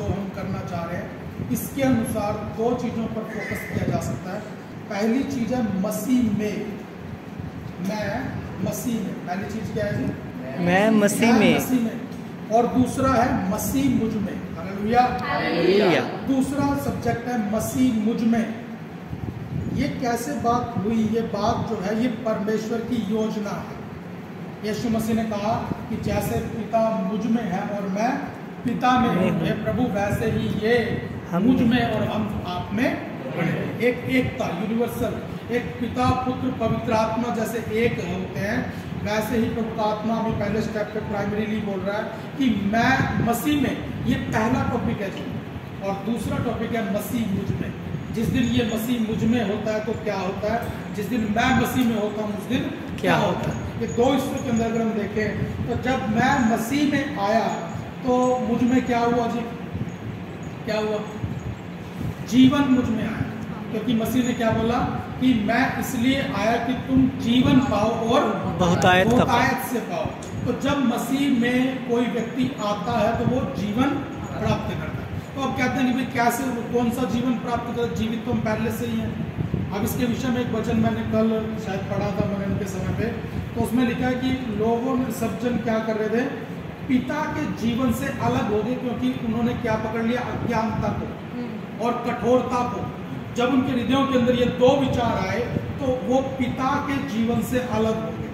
जो हम करना चाह रहे हैं, इसके अनुसार दो चीज़ों पर फोकस किया जा सकता है। पहली चीज़ है मसीह में, मैं मसीह में। पहली चीज़ क्या है जी? मैं मसीह में। और दूसरा है मसीह मुझ में। हालेलुया। हालेलुया। दूसरा सब्जेक्ट है मसीह मुझ में। ये कैसे बात हुई? ये बात जो है ये परमेश्वर की योजना है। यीशु मसीह ने कहा कि जैसे पिता मुझ में है और मैं पिता में हूँ, हे प्रभु, वैसे ही ये मुझ में और हम आप में बने। एक एकता, यूनिवर्सल, एक पिता पुत्र पवित्र आत्मा जैसे एक होते हैं, वैसे ही पवित्र आत्मा हमें पहले स्टेप पे प्राइमरीली बोल रहा है कि मैं मसीह में। ये पहला टॉपिक है जी। और दूसरा टॉपिक है मसीह मुझ में। जिस दिन ये मसीह मुझ में होता है तो क्या होता है, जिस दिन मैं मसीह में होता हूँ उस दिन क्या होता है। ये दो हिस्सों के अंदर अगर हम देखें तो जब मैं मसीह में आया तो मुझ में क्या हुआ जी? क्या हुआ? जीवन मुझ में आया। क्योंकि मसीह ने क्या बोला कि मैं इसलिए आया कि तुम जीवन पाओ और बहुतायत से पाओ। तो जब मसीह में कोई व्यक्ति आता है तो वो जीवन प्राप्त करता है। तो अब कहते हैं कि भाई कैसे, कौन सा जीवन प्राप्त कर? जीवित तो हम पहले से ही हैं। अब इसके विषय में एक वचन मैंने कल शायद पढ़ा था मरण के समय पे, तो उसमें लिखा है कि लोगों ने, सब जन क्या कर रहे थे? पिता के जीवन से अलग हो गए, क्योंकि उन्होंने क्या पकड़ लिया? अज्ञानता को और कठोरता को। जब उनके हृदयों के अंदर ये दो विचार आए तो वो पिता के जीवन से अलग हो गए।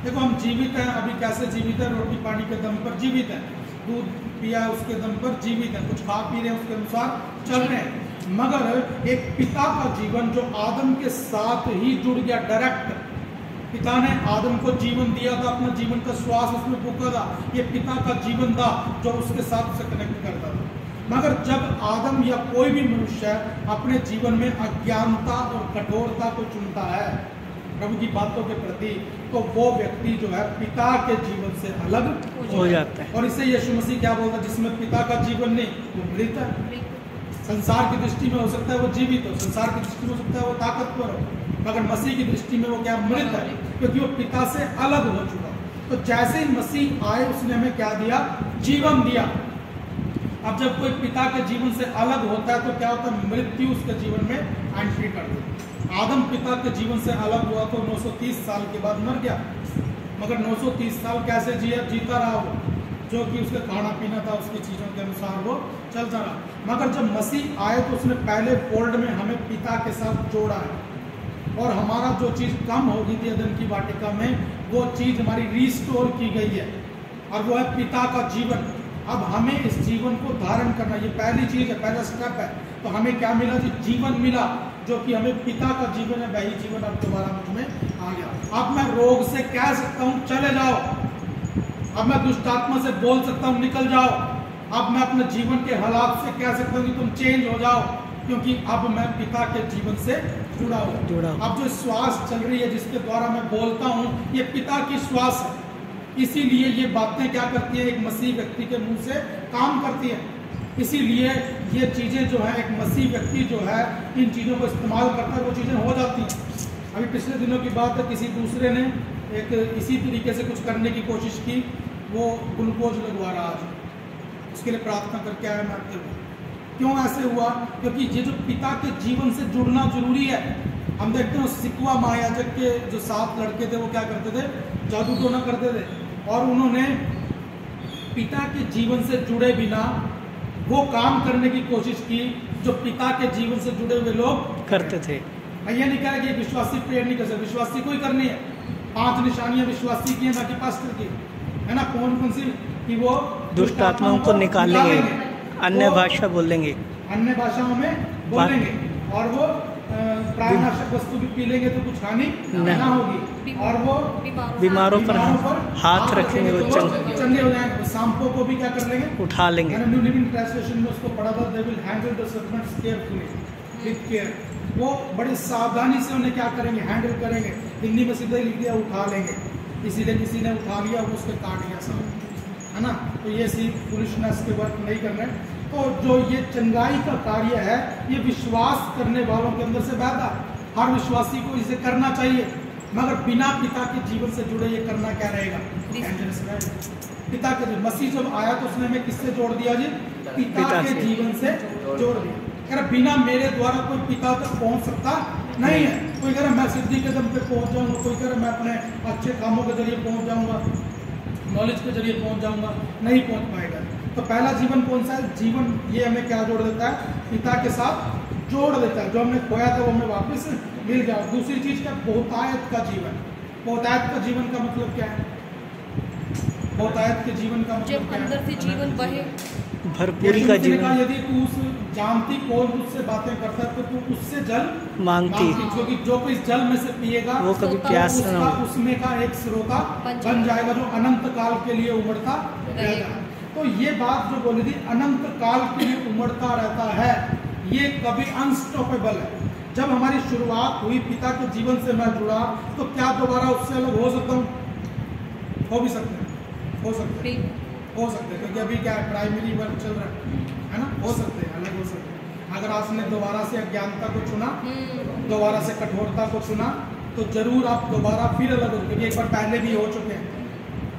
देखो हम जीवित हैं, अभी कैसे जीवित है? रोटी पानी के दम पर जीवित है, दूध पिया उसके दम पर जीवित है, कुछ खा पी रहे हैं उसके अनुसार चल रहे हैं। मगर एक पिता का जीवन जो आदम के साथ ही जुड़ गया डायरेक्ट, पिता ने आदम को जीवन दिया था, अपना जीवन का श्वास उसमें फूका था, ये पिता का जीवन था जो उसके साथ उसे कनेक्ट करता था। मगर जब आदम या कोई भी मनुष्य अपने जीवन में अज्ञानता और कठोरता को चुनता है प्रभु की बातों के प्रति, तो वो व्यक्ति जो है पिता के जीवन से अलग हो जाता है। और इसे यीशु मसीह क्या बोलता है? जिसमें पिता का जीवन नहीं, वो मृत है। संसार की दृष्टि में हो सकता है वो जीवित हो, संसार की दृष्टि में हो सकता है वो ताकतवर हो, मगर मसीह की दृष्टि में वो क्या? मृत है, क्योंकि वो पिता से अलग हो चुका। तो जैसे ही मसीह आए उसने हमें क्या दिया? जीवन दिया। अब जब कोई पिता के जीवन से अलग होता है तो क्या होता है? मृत्यु उसके जीवन में एंट्री कर देती। आदम पिता के जीवन से अलग हुआ तो 930 साल के बाद मर गया, मगर 930 साल कैसे जीता रहा वो? जो कि उसका खाना पीना था, उसकी चीज़ों के अनुसार वो चलता रहा। मगर जब मसीह आए तो उसने पहले फोल्ड में हमें पिता के साथ जोड़ा है, और हमारा जो चीज़ कम हो गई थी अदन की वाटिका में, वो चीज़ हमारी रिस्टोर की गई है, और वो है पिता का जीवन। अब हमें इस जीवन को धारण करना, ये पहली चीज़ है, पहला स्टेप है। तो हमें क्या मिला जी? जीवन मिला, जो कि हमें पिता का जीवन है, वही जीवन अब दोबारा मुझ में आ गया। अब मैं रोग से कह सकता हूँ चले जाओ, अब मैं दुष्ट आत्मा से बोल सकता हूँ निकल जाओ, अब मैं अपने जीवन के हालात से कह सकता हूँ कि तुम चेंज हो जाओ, क्योंकि अब मैं पिता के जीवन से जुड़ा हूँ। अब जो श्वास चल रही है जिसके द्वारा मैं बोलता हूँ, ये पिता की श्वास है। इसीलिए ये बातें क्या करती है? एक मसीह व्यक्ति के मुंह से काम करती है। इसीलिए ये चीज़ें जो है, एक मसीह व्यक्ति जो है इन चीज़ों को इस्तेमाल करता है, वो चीज़ें हो जाती हैं। अभी पिछले दिनों की बात है, किसी दूसरे ने एक इसी तरीके से कुछ करने की कोशिश की, वो ग्लूकोज लगवा रहा था, उसके लिए प्रार्थना करके आया मारते हुए। क्यों ऐसे हुआ? क्योंकि ये जो पिता के जीवन से जुड़ना जरूरी है। हम देखते हैं सिकवा महायाजक के जो 7 लड़के थे वो क्या करते थे? जादू टोना करते थे, और उन्होंने पिता के जीवन से जुड़े बिना वो काम करने की कोशिश की जो पिता के जीवन से जुड़े हुए लोग करते थे। मैं ये नहीं कह रहा कि विश्वासी प्रेयर नहीं कर सकते, विश्वासी को ही करनी है। 5 निशानियां विश्वासी की है, ना कि पास्टर की, है ना? कौन कौन सी? कि वो दुष्ट आत्माओं को निकालेंगे, अन्य भाषा बोलेंगे, अन्य भाषाओं में बोलेंगे, और वो प्राणनाशक वस्तु भी पी लेंगे तो कुछ हानि ना होगी, और वो बीमारों पर हाथ रखेंगे वो चंगे हो जाएंगे। सांपों को भी क्या कर लेंगे? उठा लेंगे। न्यू लिविंग ट्रांसलेशन में उसको पढ़ा था, they will handle the serpents carefully, with care. वो बड़ी सावधानी से उन्हें क्या करेंगे? हैंडल करेंगे। हिंदी में सीधे लिख दिया, उठा लेंगे। इसीलिए किसी ने उठा लिया, वो उसके काट गया सब, है ना? तो ये सी पुलिसनेस के वर्क नहीं कर रहे। तो जो ये चंगाई का कार्य है, ये विश्वास करने वालों के अंदर से बहता। हर विश्वासी को इसे करना चाहिए। मगर बिना पिता के जीवन से जुड़े ये करना क्या रहेगा? डेंजरस रहेगा। पिता के मसीह जब आया तो उसने हमें किससे जोड़ दिया जी? पिता के जीवन से जोड़ दिया। कह रहा बिना मेरे द्वारा कोई पिता तक पहुंच सकता नहीं है। कोई कह रहा मैं सिद्धि के दम पे पहुंच जाऊंगा, कोई कह रहा मैं अपने अच्छे कामों के जरिए पहुंच जाऊंगा, नॉलेज के जरिए पहुंच जाऊंगा, नहीं पहुंच पाएगा। तो पहला जीवन कौन सा है? जीवन ये हमें क्या जोड़ देता है? पिता के साथ जोड़ देता है। जो हमने खोया था वो हमें वापस मिल गया। दूसरी चीज क्या? बहुतायत का जीवन। बहुतायत का जीवन का मतलब क्या है? बहुतायत के जीवन का मतलब क्या है? अंदर से जीवन बहे, भरपूरी का जीवन। यदि तू उस जानती कौन तुझसे बातें करता है तो तू उससे जल मांगती, क्योंकि जो कोई इस जल में से पिएगा वो कभी प्यास न हो। उसमें का एक स्रोता बन जाएगा जो अनंत काल के लिए उमड़ता रहेगा। तो ये बात जो बोली थी अनंत काल के लिए उमड़ता रहता है, ये कभी अनस्टॉपेबल है। जब हमारी शुरुआत हुई पिता के जीवन से मैं जुड़ा तो क्या दोबारा उससे अलग हो सकता हूँ? हो भी सकते हैं, हो सकते हैं, हो सकते हैं, क्योंकि अभी क्या है प्राइमरी वर्क चल रहा है ना। हो सकते हैं, अलग हो सकते हैं। अगर आपने दोबारा से अज्ञानता को चुना, दोबारा से कठोरता को चुना, तो जरूर आप दोबारा फिर अलग हो, क्योंकि एक बार पहले भी हो चुके हैं।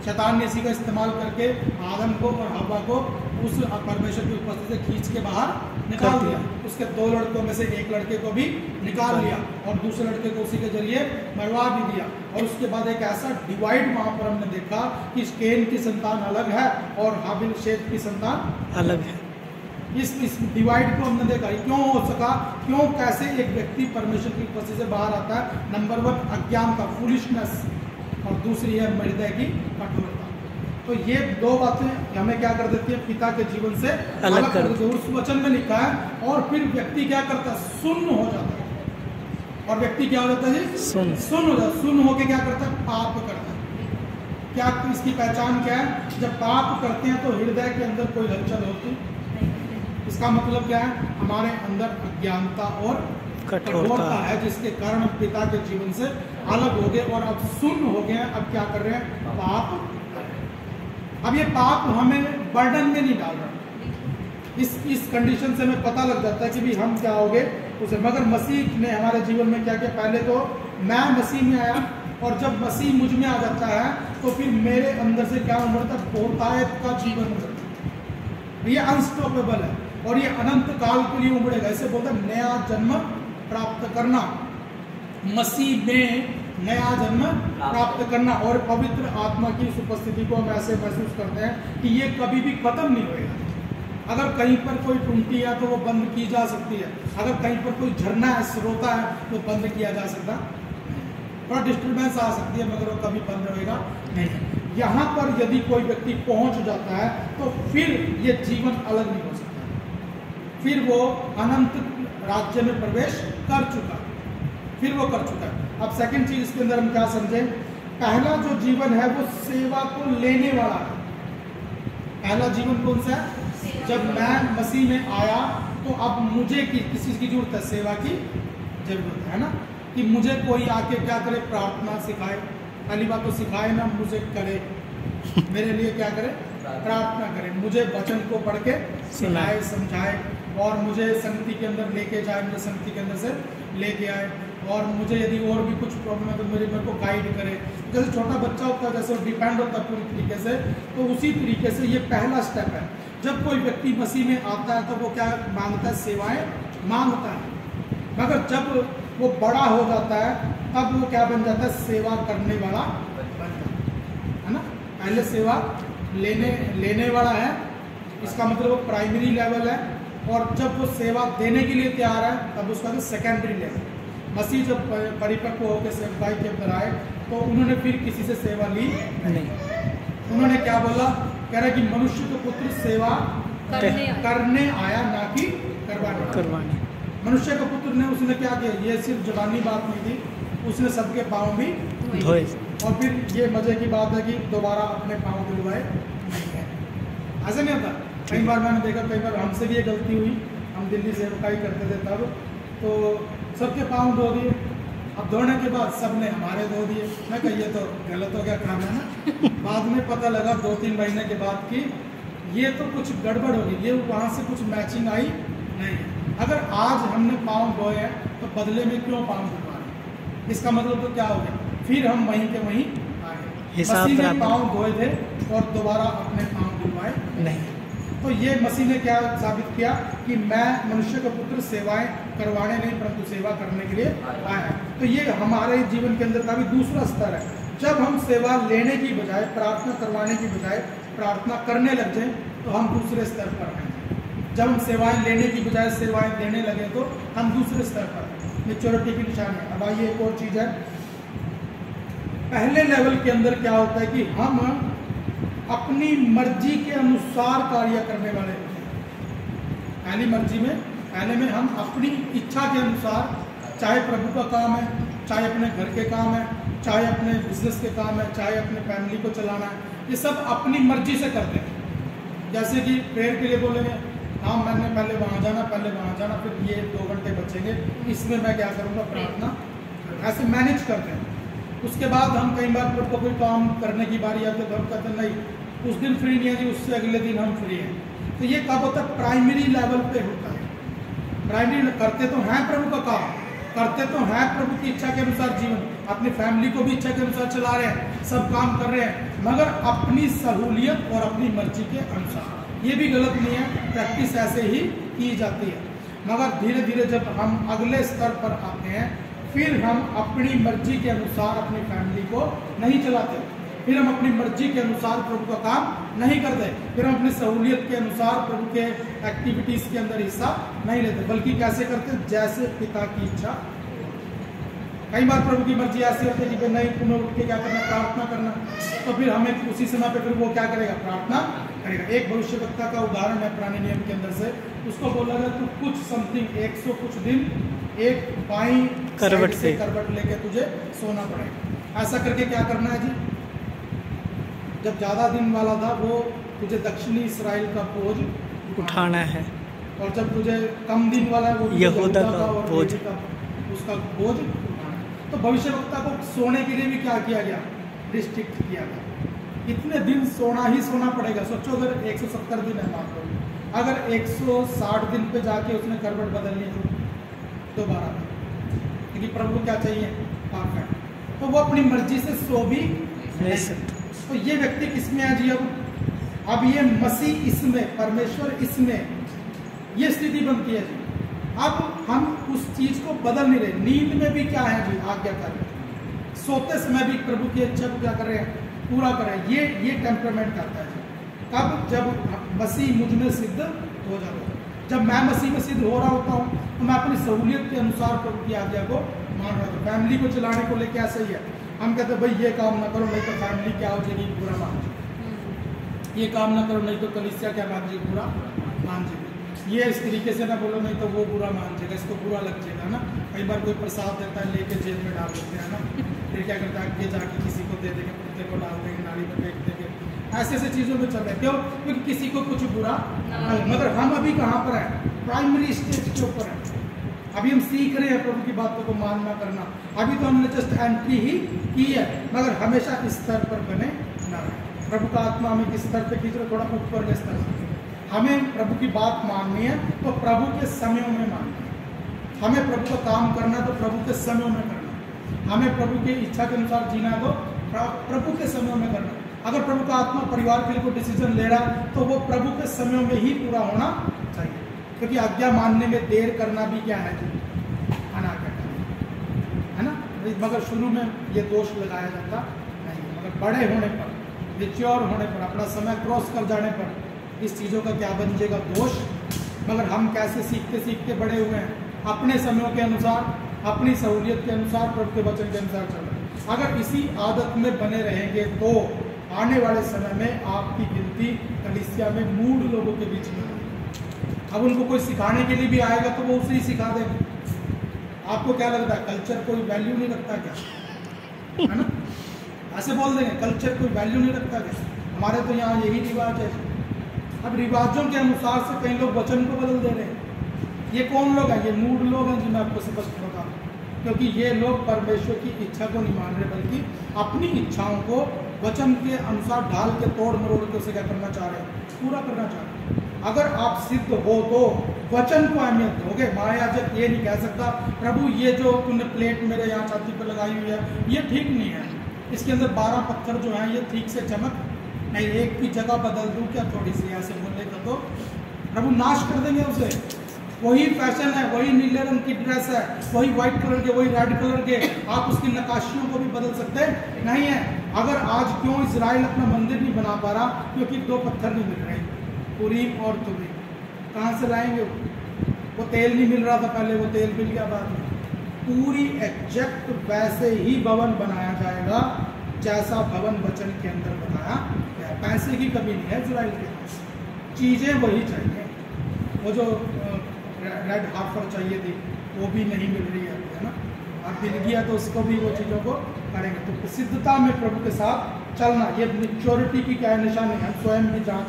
शैतान ने इसी का इस्तेमाल करके आदम को और हव्वा को उस परमेश्वर की उपस्थिति से खींच के बाहर निकाल दिया। उसके 2 लड़कों में से एक लड़के को भी निकाल लिया और दूसरे लड़के को उसी के जरिए मरवा भी दिया। और उसके बाद एक ऐसा डिवाइड वहां पर हमने देखा कि केन की संतान अलग है और हाबिल शेत की संतान अलग है। इस डिवाइड को हमने देखा। क्यों हो सका? क्यों? कैसे एक व्यक्ति परमेश्वर की उपस्थिति से बाहर आता है? नंबर 1 अज्ञानता, फूलिशनेस, और दूसरी है हृदय की कठोरता। तो ये 2 बातें हमें क्या कर देती है? पिता के जीवन से अलग कर देती है। उस वचन में लिखा है और फिर व्यक्ति क्या करता है? सुन्न हो जाता है। और व्यक्ति क्या हो जाता है जी? सुन्न हो जाता है। सुन्न होके क्या करता है? पाप करता है। क्या इसकी पहचान क्या है? जब पाप करते हैं तो हृदय के अंदर कोई हलचल होती, इसका मतलब क्या है? हमारे अंदर अज्ञानता और कठोरता है, जिसके कारण पिता के जीवन से अलग हो गए और अब सुन्न हो गए। अब क्या कर रहे हैं? पाप। अब ये पाप हमें बर्डन में नहीं डाल रहा। इस कंडीशन से हमें पता लग जाता है कि भी हम क्या हो गए उसे। मगर मसीह ने हमारे जीवन में क्या किया? पहले तो मैं मसीह में आया और जब मसीह मुझ में आ जाता है तो फिर मेरे अंदर से क्या उमड़ता है? बहुतायत का जीवन उमड़ता है। ये अनस्टॉपेबल है और ये अनंत काल के लिए उमड़ेगा। ऐसे बोलते हैं नया जन्म प्राप्त करना, मसीह में नया जन्म प्राप्त करना। और पवित्र आत्मा की इस उपस्थिति को हम ऐसे महसूस करते हैं कि ये कभी भी खत्म नहीं होएगा। अगर कहीं पर कोई टूटी है तो वो बंद की जा सकती है, अगर कहीं पर कोई झरना है, स्रोता है, तो बंद किया जा सकता। थोड़ा डिस्टर्बेंस आ सकती है मगर वो कभी बंद रहेगा नहीं। यहाँ पर यदि कोई व्यक्ति पहुंच जाता है तो फिर ये जीवन अलग नहीं हो सकता। फिर वो अनंत राज्य में प्रवेश कर चुका, फिर वो कर चुका है। अब सेकंड चीज इसके अंदर हम क्या समझें? पहला जो जीवन है वो सेवा को लेने वाला है। पहला जीवन कौन सा है? जब मैं मसीह में आया तो अब मुझे किस चीज की जरूरत है? सेवा की जरूरत है ना, कि मुझे कोई आके क्या करे? प्रार्थना सिखाए। पहली बात तो सिखाए ना, मुझे करे, मेरे लिए क्या करे? प्रार्थना करे। मुझे वचन को पढ़ के सिखाए, समझाए और मुझे संगति के अंदर लेके जाए, मुझे संगति के अंदर से लेके आए। और मुझे यदि और भी कुछ प्रॉब्लम है तो मेरे को गाइड करे। जैसे छोटा बच्चा होता है, जैसे वो डिपेंड होता है पूरी तरीके से, तो उसी तरीके से ये पहला स्टेप है। जब कोई व्यक्ति मसीह में आता है तो वो क्या मांगता है? सेवाएं मांगता है। मगर जब वो बड़ा हो जाता है तब वो क्या बन जाता है? सेवा करने वाला बन जाता है ना। पहले सेवा लेने वाला है, इसका मतलब वो प्राइमरी लेवल है। और जब वो सेवा देने के लिए तैयार है तब उसका सेकेंडरी लेवल। मसीह जब परिपक्व होकर सेवकाई के अंदर आए तो उन्होंने फिर किसी से सेवा ली नहीं। उन्होंने क्या बोला? कह रहा कि मनुष्य को पुत्र सेवा करने आया, ना कि करवाने। मनुष्य का पुत्र ने उसने क्या किया? ये सिर्फ जबानी बात नहीं थी, उसने सबके पाँव भी धोए। और फिर ये मजे की बात है कि दोबारा अपने पाँव धुलवाए नहीं है। ऐसा नहीं होता। कई बार मैंने देखा, कई बार हमसे भी ये गलती हुई, हम दिल्ली सेवकाई करते थे तब, तो सबके पाँव धो दिए। अब धोने के बाद सबने हमारे धो दिए। मैं कहा ये तो गलत हो गया काम है ना। बाद में पता लगा 2-3 महीने के बाद कि ये तो कुछ गड़बड़ होगी, ये वहाँ से कुछ मैचिंग आई नहीं। अगर आज हमने पाँव धोए हैं तो बदले में क्यों पाँव धुलवाने? इसका मतलब तो क्या हो गया? फिर हम वहीं के वहीं आए। हिसाब मसीह ने बराबर। पाँव धोए थे और दोबारा अपने पाँव धुलवाए नहीं। तो ये मसीह ने क्या साबित किया कि मैं मनुष्य का पुत्र सेवाएं करवाने नहीं परंतु सेवा करने के लिए आया है। तो ये हमारे जीवन के अंदर का भी दूसरा स्तर है। जब हम सेवा लेने की बजाय, प्रार्थना करवाने की बजाय प्रार्थना करने लग जाएं तो हम दूसरे स्तर पर हैं। जब हम सेवाएं लेने की बजाय सेवाएं देने लगे तो हम दूसरे स्तर पर हैं। मैच्योरिटी की निशान है। अब आइए एक और चीज़ है। पहले लेवल के अंदर क्या होता है कि हम अपनी मर्जी के अनुसार कार्य करने वाले होते हैं। पहले में हम अपनी इच्छा के अनुसार, चाहे प्रभु का काम है, चाहे अपने घर के काम है, चाहे अपने बिजनेस के काम है, चाहे अपने फैमिली को चलाना है, ये सब अपनी मर्जी से करते हैं। जैसे कि प्रेयर के लिए बोलेंगे, हाँ मैंने पहले वहाँ जाना, फिर ये 2 घंटे बचेंगे, इसमें मैं क्या करूँगा, प्रार्थना। ऐसे मैनेज करते हैं। उसके बाद हम कई बार प्रभु को कोई काम करने की बारी आती है तो हम कहते हैं नहीं उस दिन फ्री नहीं है जी, उससे अगले दिन हम फ्री हैं। तो ये कब होता है? प्राइमरी लेवल पे होता है। प्राइमरी करते तो हैं प्रभु का काम, करते तो हैं प्रभु की इच्छा के अनुसार जीवन, अपनी फैमिली को भी इच्छा के अनुसार चला रहे हैं, सब काम कर रहे हैं, मगर अपनी सहूलियत और अपनी मर्जी के अनुसार। ये भी गलत नहीं है, प्रैक्टिस ऐसे ही की जाती है। मगर धीरे धीरे जब हम अगले स्तर पर आते हैं, फिर हम अपनी मर्जी के अनुसार अपनी फैमिली को नहीं चलाते, फिर हम अपनी मर्जी के अनुसार प्रभु का काम नहीं करते, फिर हम अपनी सहूलियत के अनुसार प्रभु के एक्टिविटीज़ के अंदर हिस्सा नहीं लेते, बल्कि कैसे करते? जैसे पिता की इच्छा। कई बार प्रभु की मर्जी ऐसी होती है कि नहीं तुम्हें उठ के क्या करना, प्रार्थना करना, तो फिर हमें उसी समय पे फिर वो क्या करेगा? प्रार्थना करेगा। एक भविष्यवक्ता का उदाहरण है पुराने नियम के अंदर से, उसको बोला गया तू कुछ समथिंग 100 कुछ दिन एक बाईं करवट से करवट लेके तुझे सोना पड़ेगा। ऐसा करके क्या करना है जी? जब ज़्यादा दिन वाला था वो तुझे दक्षिणी इसराइल का बोझ उठाना है, और जब तुझे कम दिन वाला है वो यहूदा का बोझ, उसका बोझ उठाना है। तो भविष्यवक्ता को सोने के लिए भी क्या किया गया? रिस्ट्रिक्ट किया गया। इतने दिन सोना ही सोना पड़ेगा। सोचो अगर 170 दिन है, मान लो अगर 160 दिन पे जाके उसने करवट बदलनी तो दोबारा, क्योंकि प्रभु को क्या चाहिए? परफेक्ट। तो वो अपनी मर्जी से सो भी नहीं सकता। तो ये व्यक्ति किसमें है जी? अब ये मसीह इसमें, परमेश्वर इसमें, ये स्थिति बनती है जी। अब हम उस चीज को बदल नहीं रहे। नींद में भी क्या है जी? आज्ञाकारी। सोते समय भी प्रभु की इच्छा को क्या कर रहे हैं? पूरा कर रहे हैं। ये टेम्परामेंट करता है जी। कब? जब मसीह मुझ में सिद्ध हो जाता है। जब मैं मसीह में सिद्ध हो रहा होता हूँ तो मैं अपनी सहूलियत के अनुसार प्रभु की आज्ञा को मान रहा हूँ। फैमिली को चलाने को लेकर ऐसा ही है। हम कहते हैं भाई ये काम ना करो नहीं तो फैमिली क्या हो जाएगी? बुरा मान जाएगी। ये काम ना करो नहीं तो कलीसिया क्या मान जाएगी? बुरा मान जाएगी। ये इस तरीके से ना बोलो नहीं तो वो बुरा मान जाएगा, इसको बुरा लग जाएगा ना। कई बार कोई प्रसाद देता है लेके जेल में डाल देते हैं ना, फिर क्या करता है आगे जाके किसी को दे देंगे, कुत्ते को डाल देंगे, नाली में फेंक देंगे। ऐसे ऐसे चीज़ों में चल रहे हैं। क्यों? क्योंकि किसी को कुछ बुरा, मगर हम अभी कहाँ पर हैं? प्राइमरी स्टेज के ऊपर हैं। अभी हम सीख रहे हैं प्रभु की बातों को मानना करना। अभी तो हमने जस्ट एंट्री ही की है, मगर हमेशा इस स्तर पर बने ना रहे। प्रभु का आत्मा हमें किस स्तर पे खींच रहा है? थोड़ा ऊपर के स्तर से। हमें प्रभु की बात माननी है तो प्रभु के समयों में माननी है। हमें प्रभु का काम करना है तो प्रभु के समयों में करना है। हमें प्रभु की इच्छा के अनुसार जीना है तो प्रभु के समयों में करना है। अगर प्रभु का आत्मा परिवार के लिए कोई डिसीजन ले रहा है तो वो प्रभु के समयों में ही पूरा होना चाहिए। क्योंकि आज्ञा मानने में देर करना भी क्या है? अनाज्ञा है ना। मगर शुरू में ये दोष लगाया जाता नहीं, मगर बड़े होने पर, मैच्योर होने पर, अपना समय क्रॉस कर जाने पर इस चीज़ों का क्या बन जाएगा? दोष। मगर हम कैसे सीखते सीखते बड़े हुए हैं? अपने समयों के अनुसार, अपनी सहूलियत के अनुसार, प्रभु के वचन के अनुसार चल रहे हैं। अगर इसी आदत में बने रहेंगे तो आने वाले समय में आपकी गिनती कलीसिया में मूढ़ लोगों के बीच में होगी। अब उनको कोई सिखाने के लिए भी आएगा तो वो उसे ही सिखा देंगे। आपको क्या लगता है? कल्चर कोई वैल्यू नहीं रखता क्या? है ना, ऐसे बोल देंगे कल्चर कोई वैल्यू नहीं रखता क्या? हमारे तो यहाँ यही रिवाज है। अब रिवाजों के अनुसार से कई लोग वचन को बदल दे रहे हैं। ये कौन लोग हैं? ये मूढ़ लोग हैं जी। मैं आपको स्पष्ट बता दूं, क्योंकि ये लोग परमेश्वर की इच्छा को नहीं मान रहे, बल्कि अपनी इच्छाओं को वचन के अनुसार ढाल के तोड़ मरोड़ के उसे क्या करना चाह रहे हैं? पूरा करना चाह रहे हैं। अगर आप सिद्ध हो तो वचन को अहमियत दोगे। महायाजक ये नहीं कह सकता प्रभु ये जो तूने प्लेट मेरे यहाँ छाती पर लगाई हुई है ये ठीक नहीं है, इसके अंदर 12 पत्थर जो हैं ये ठीक से चमक नहीं, एक की जगह बदल दूँ क्या थोड़ी सी, ऐसे बोलने का तो प्रभु नाश कर देंगे उसे। वही फैशन है, वही नीले रंग की ड्रेस है, वही व्हाइट कलर के, वही रेड कलर के, आप उसकी नक्काशियों को भी बदल सकते नहीं है। अगर आज क्यों इजराइल अपना मंदिर नहीं बना पा रहा, क्योंकि 2 पत्थर नहीं मिल रहे, उरीम और तुमीम। कहाँ से लाएंगे? वो तेल नहीं मिल रहा था पहले, वो तेल मिल गया बाद में। पूरी एग्जैक्ट वैसे ही भवन बनाया जाएगा जैसा भवन वचन के अंदर बताया गया। पैसे की कमी नहीं है इजराइल के पास, चीजें वही चाहिए। वो जो रेड हाफर चाहिए थी वो भी नहीं मिल रही है ना, अब मिल गया तो उसको भी वो चीज़ों को करेंगे। तो प्रसिद्धता में प्रभु के साथ चलना, ये मैच्योरिटी की क्या निशानी है, हम स्वयं भी जांच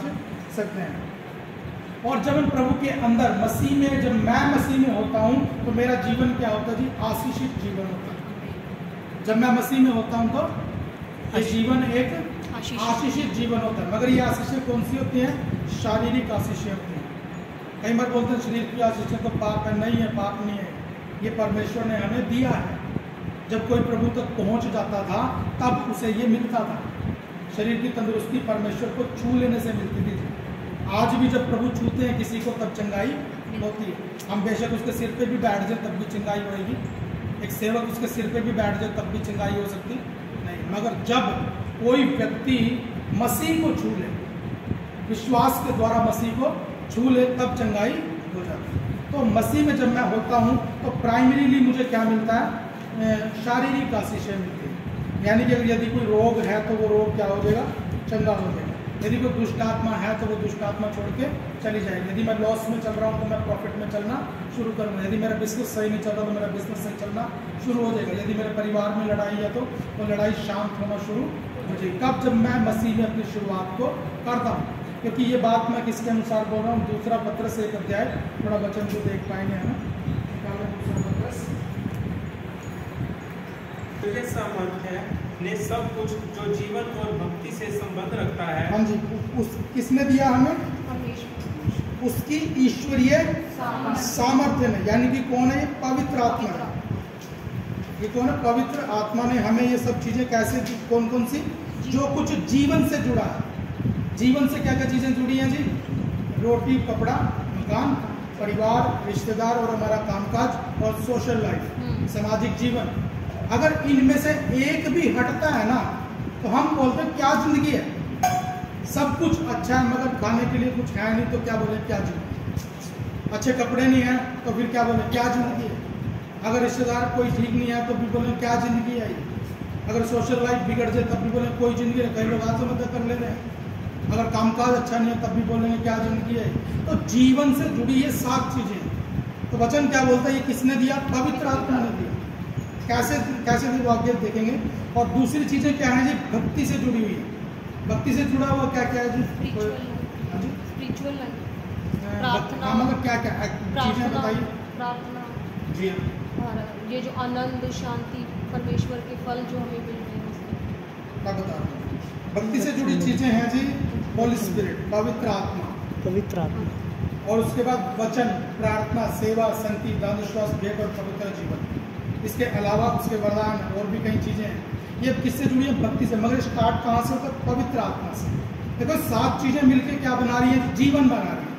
सकते हैं। और जब हम प्रभु के अंदर मसीह में, जब मैं मसीह में होता हूँ तो मेरा जीवन क्या होता है जी? आशीषित जीवन होता है। जब मैं मसीह में होता हूँ तो ये जीवन एक आशीषित जीवन होता है। मगर ये आशीषें कौन सी होती हैं? शारीरिक आशीषें होती हैं। कई बार बोलते हैं शरीर की आशीषें तो पाप है, नहीं है, पाप नहीं है, ये परमेश्वर ने हमें दिया है। जब कोई प्रभु तक पहुंच जाता था तब उसे ये मिलता था। शरीर की तंदुरुस्ती परमेश्वर को छू लेने से मिलती थी। आज भी जब प्रभु छूते हैं किसी को तब चंगाई होती है। हम बेशक उसके सिर पे भी बैठ जाए तब भी चंगाई होगी, एक सेवक उसके सिर पे भी बैठ जाए तब भी चंगाई हो सकती नहीं। मगर जब कोई व्यक्ति मसीह को छू ले, विश्वास के द्वारा मसीह को छू ले, तब चंगाई हो जाती है। तो मसीह में जब मैं होता हूँ तो प्राइमरीली मुझे क्या मिलता है? शारीरिक आशीषें मिलती है। यानी कि यदि कोई रोग है तो वो रोग क्या हो जाएगा? चंगा हो जाएगा। यदि कोई दुष्ट आत्मा है तो वो दुष्ट आत्मा छोड़ के चली जाएगी। यदि मैं लॉस में चल रहा हूँ तो मैं प्रॉफिट में चलना शुरू करूँगा। यदि मेरा बिजनेस सही नहीं चल रहा तो मेरा बिजनेस सही चलना शुरू हो जाएगा। यदि मेरे परिवार में लड़ाई है तो वो लड़ाई शांत होना शुरू हो जाएगी। कब? जब मैं मसीह में अपनी शुरुआत को करता हूँ। क्योंकि ये बात मैं किसके अनुसार बोल रहा हूँ? दूसरा पत्रस 1 अध्याय, थोड़ा वचन को देख पाएंगे, है ना? दूसरा पत्रस सामर्थ्य ने सब कुछ जो जीवन और भक्ति से संबंध रखता है। हाँ जी, उस किसने दिया हमें? उसकी ईश्वरीय सामर्थ्य ने, यानी कि कौन है? ये पवित्र आत्मा है। ये कौन है? पवित्र आत्मा ने हमें ये सब चीजें कैसे दी? कौन कौन सी? जो कुछ जीवन से जुड़ा है। जीवन से क्या क्या चीजें जुड़ी हैं जी? रोटी, कपड़ा, मकान, परिवार, रिश्तेदार और हमारा कामकाज और सोशल लाइफ, सामाजिक जीवन। अगर इनमें से एक भी हटता है ना तो हम बोलते हैं क्या जिंदगी है? सब कुछ अच्छा है मगर खाने के लिए कुछ है नहीं, तो क्या बोले? क्या जिंदगी? अच्छे कपड़े नहीं है तो फिर क्या बोले? क्या जिंदगी है? अगर रिश्तेदार कोई ठीक नहीं है तो भी बोले क्या जिंदगी है? अगर सोशल लाइफ बिगड़ जाए तब भी बोले कोई जिंदगी है। कई लोग आत्महत्या कर ले रहे हैं। अगर कामकाज अच्छा नहीं है तब भी बोलेंगे क्या जिंदगी है? तो जीवन से जुड़ी ये 7 चीजें। तो वचन क्या बोलता है? ये किसने दिया? पवित्र आत्मा ने दिया। कैसे कैसे भी वाक्य देखेंगे। और दूसरी चीजें क्या है जी? भक्ति से जुड़ी हुई है। भक्ति से जुड़ा हुआ क्या क्या है जी? स्पिरिचुअल हाँ, मगर क्या क्या चीजें बताइए। प्रार्थना जी हाँ, और ये जो आनंद, शांति, परमेश्वर के फल जो हमें मिल रहे हैं उसमें। मैं बता रहा हूँ। भक्ति से जुड़ी चीजें हैं जी, होली स्पिरिट, पवित्र आत्मा, पवित्र आत्मा, और उसके बाद वचन, प्रार्थना, सेवा, संति, दान, विश्वास, भेद और पवित्र जीवन। इसके अलावा उसके वरदान और भी कई चीजें हैं। ये किससे जुड़ी है? भक्ति से। मगर स्टार्ट कहाँ से होता है? पवित्र आत्मा से। देखो 7 चीजें मिलके क्या बना रही है? जीवन बना रही है।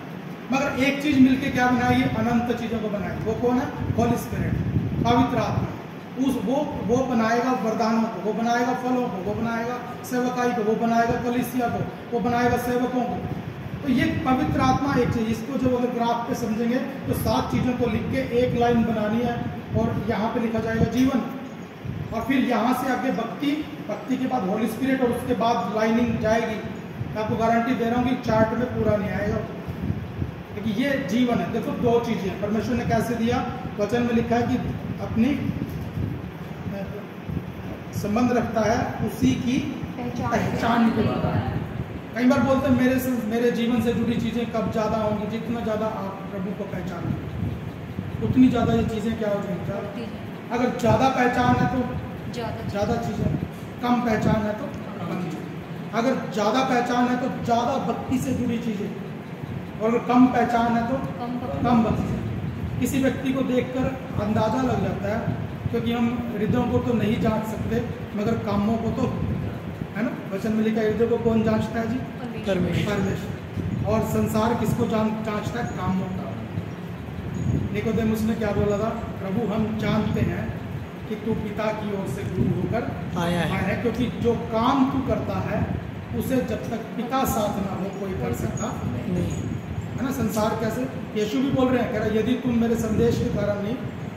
मगर एक चीज मिलके क्या बना रही है? अनंत चीजों को बनाई। वो कौन है? होली स्पिरिट, पवित्र आत्मा। वो बनाएगा वरदानों को, वो बनाएगा फलों को, वो बनाएगा सेवकाई को, वो बनाएगा कलीसिया को, वो बनाएगा सेवकों को। तो ये पवित्र आत्मा एक चीज। इसको जब अगर ग्राफ पे समझेंगे तो 7 चीजों को लिख के एक लाइन बनानी है और यहाँ पे लिखा जाएगा जीवन। और फिर यहाँ से आगे भक्ति, भक्ति के बाद होली स्पिरिट और उसके बाद लाइनिंग जाएगी। मैं आपको गारंटी दे रहा हूँ कि चार्ट में पूरा नहीं आएगा, क्योंकि ये जीवन है। देखो 2 चीजें परमेश्वर ने कैसे दिया? वचन में लिखा है कि अपनी संबंध रखता है उसी की पहचान के बाद। कई बार बोलते हैं मेरे जीवन से जुड़ी चीजें कब ज्यादा होंगी? जितना ज्यादा आप प्रभु को पहचानोगे उतनी ज्यादा ये चीजें क्या हो जाएंगी? अगर ज्यादा पहचान है तो ज्यादा चीजें, कम पहचान है तो कम चीजें। अगर ज्यादा पहचान है तो ज्यादा भक्ति से जुड़ी चीजें और अगर कम पहचान है तो कम भक्ति से। किसी व्यक्ति को देखकर अंदाजा लग जाता है, क्योंकि हम हृदयों को तो नहीं जांच सकते मगर कामों को तो, है ना। वचन में लिखा है हृदय को कौन जांचता है जी? परमेश्वर। और संसार किसको जांचता है? कामों का। निकोदेमुस ने क्या बोला था? प्रभु हम जानते हैं कि तू पिता की ओर से गुरु होकर आया है, क्योंकि जो काम तू करता है उसे जब तक पिता साथ ना हो कोई कर सकता नहीं, है ना। संसार कैसे? यीशु भी बोल रहे हैं, कह रहा यदि तुम मेरे संदेश के कारण नहीं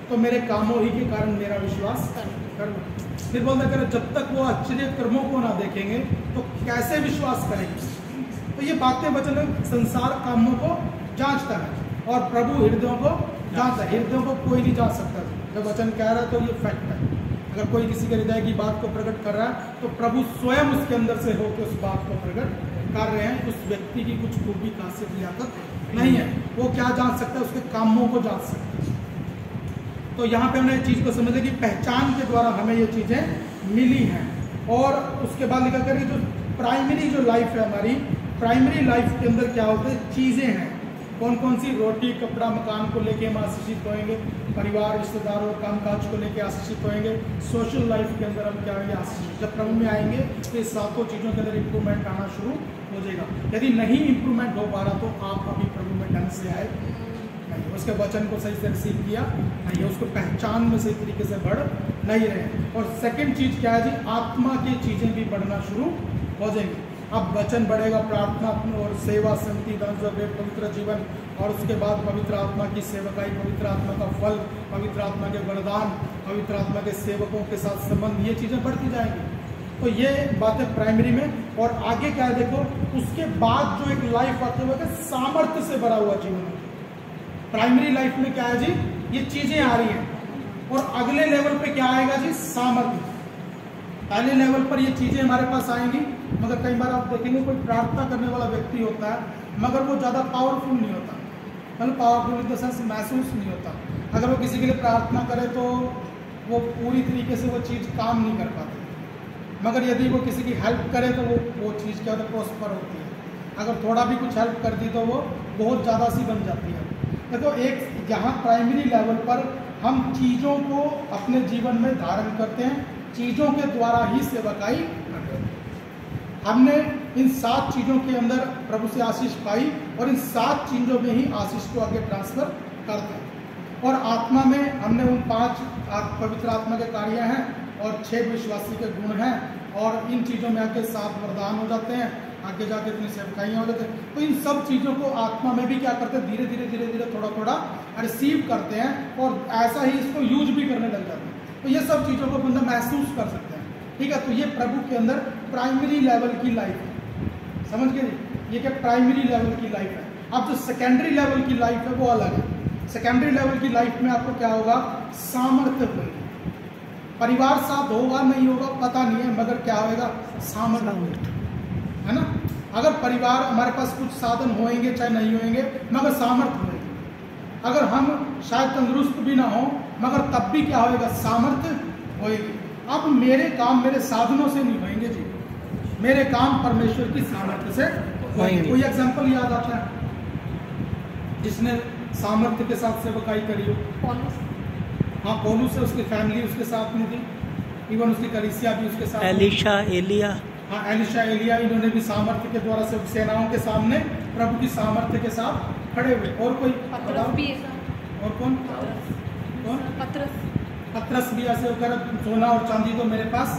तो मेरे कामों ही के कारण मेरा विश्वास कर लो। फिर बोलता कह रहा जब तक वो आश्चर्य कर्मों को ना देखेंगे तो कैसे विश्वास करेंगे? तो ये बातें वचन संसार कामों को जांचता है और प्रभु हृदयों को जांचता है। हृदयों को कोई नहीं जांच सकता। जब वचन कह रहा है तो ये फैक्ट है। अगर कोई किसी के हृदय की बात को प्रकट कर रहा है तो प्रभु स्वयं उसके अंदर से होकर उस बात को प्रकट कर रहे हैं। उस व्यक्ति की कुछ खूबी खासियत लियाकत नहीं है। वो क्या जांच सकता है? उसके कामों को जांच सकता है। तो यहाँ पे हमने इस चीज़ को समझा कि पहचान के द्वारा हमें ये चीज़ें मिली हैं। और उसके बाद लिखा करिए जो प्राइमरी जो लाइफ है हमारी, प्राइमरी लाइफ के अंदर क्या होते हैं? चीज़ें हैं। कौन कौन सी? रोटी, कपड़ा, मकान को लेके हम आशीषित होएंगे। परिवार, रिश्तेदारों, कामकाज को लेके आशीषित होएंगे। सोशल लाइफ के अंदर हम क्या होंगे? आशीषित। जब प्रभु में आएंगे तो ये सातों चीज़ों के अंदर इंप्रूवमेंट आना शुरू हो जाएगा। यदि नहीं इंप्रूवमेंट हो पा रहा तो आप अभी प्रभु में ढंग से आए नहीं, उसके वचन को सही से रिसीव किया नहीं, उसको पहचान में सही तरीके से बढ़ नहीं रहे। और सेकंड चीज़ क्या है जी? आत्मा की चीज़ें भी बढ़ना शुरू हो जाएंगी। अब वचन बढ़ेगा, प्रार्थना और सेवा, संगति, दान, पवित्र जीवन, और उसके बाद पवित्र आत्मा की सेवकाई, पवित्र आत्मा का फल, पवित्र आत्मा के वरदान, पवित्र आत्मा के सेवकों के साथ संबंध, ये चीज़ें बढ़ती जाएंगी। तो ये बात है प्राइमरी में। और आगे क्या है देखो, उसके बाद जो एक लाइफ आती है सामर्थ्य से भरा हुआ जीवन। प्राइमरी लाइफ में क्या है जी? ये चीज़ें आ रही हैं। और अगले लेवल पे क्या आएगा जी? सामर्थ्य। पहले लेवल पर ये चीज़ें हमारे पास आएंगी, मगर कई बार आप देखेंगे कोई प्रार्थना करने वाला व्यक्ति होता है मगर वो ज़्यादा पावरफुल नहीं होता, मतलब पावरफुल इन द सेंस महसूस नहीं होता। अगर वो किसी के लिए प्रार्थना करे तो वो पूरी तरीके से वो चीज़ काम नहीं कर पाती, मगर यदि वो किसी की हेल्प करे तो वो चीज़ क्या होता है? प्रॉस्पर होती है। अगर थोड़ा भी कुछ हेल्प कर दी तो वो बहुत ज़्यादा सी बन जाती है। देखो एक यहाँ प्राइमरी लेवल पर हम चीज़ों को अपने जीवन में धारण करते हैं, चीज़ों के द्वारा ही सेवकाई करते हैं। हमने इन 7 चीज़ों के अंदर प्रभु से आशीष पाई और इन 7 चीज़ों में ही आशीष को आगे ट्रांसफर करते हैं। और आत्मा में हमने उन 5 पवित्र आत्मा के कार्य हैं और 6 विश्वासी के गुण हैं, और इन चीज़ों में आके 7 वरदान हो जाते हैं, आगे जाके इतनी सेवकाइयाँ हो जाती हैं। तो इन सब चीज़ों को आत्मा में भी क्या करते हैं? धीरे धीरे थोड़ा थोड़ा रिसीव करते हैं और ऐसा ही इसको यूज भी करने लग जाते हैं। तो ये सब चीज़ों को बंदा महसूस कर सकते हैं, ठीक है। तो ये प्रभु के अंदर प्राइमरी लेवल की लाइफ है, समझ गए? ये क्या प्राइमरी लेवल की लाइफ है। अब जो सेकेंडरी लेवल की लाइफ है वो अलग है। सेकेंडरी लेवल की लाइफ में आपको क्या होगा? सामर्थ्य होगी। परिवार साथ होगा नहीं होगा पता नहीं है, मगर क्या होगा? सामर्थ्य, है ना। अगर परिवार हमारे पास कुछ साधन होंगे चाहे नहीं होंगे, मगर सामर्थ्य होगी। अगर हम शायद तंदुरुस्त भी ना हो मगर तब भी क्या होगा? सामर्थ्य होगी। अब मेरे काम मेरे साधनों से नहीं होंगे जी, मेरे काम परमेश्वर की सामर्थ्य से होंगे। कोई एग्जांपल याद आता है जिसने सामर्थ्य के साथ सेवकाई करी हो? पौलुस। हाँ, पौलुस से उसकी फैमिली उसके साथ में थी, इवन उसकी कलीसिया भी उसके साथ। एलिशा, एलिया। हाँ, एलिशा, एलिया, इन्होंने भी सामर्थ्य के द्वारा से सेनाओं के सामने प्रभु की सामर्थ्य के साथ खड़े हुए। और कोई? पतरस भी ऐसा। और कौन? पतरस भी ऐसे होकर सोना और चांदी तो मेरे पास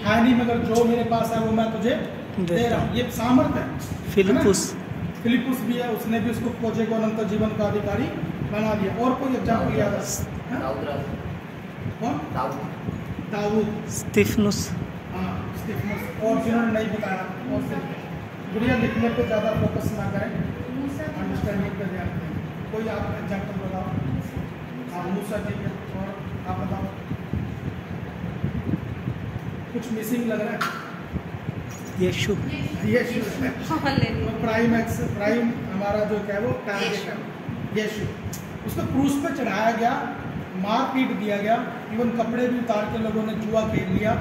है नहीं, मगर जो मेरे पास है वो मैं तुझे दे रहा हूँ। ये सामर्थ्य है। फिलिपुस भी है, उसने भी उसको खोजे को अनंत जीवन का अधिकारी बना दिया। और कोई एग्जाम्पल याद है? कौन? दाऊद, स्तिफनुस। हाँ, स्तिफनुस। और जिन्होंने नहीं बताया, और गुड़िया लिखने पे ज़्यादा फोकस ना करें, अंडरस्टैंडिंग पे ध्यान दें। कोई आप एग्जाम्पल बताओ। हाँ, मूसा जी है। और आप बताओ, कुछ मिसिंग लग रहा है? यीशु। प्राइम हमारा जो क्या है वो टारगेट है यीशु। उसको क्रूस पे चढ़ाया गया, मार पीट दिया गया, इवन कपड़े भी उतार के लोगों ने जुआ खेल लिया।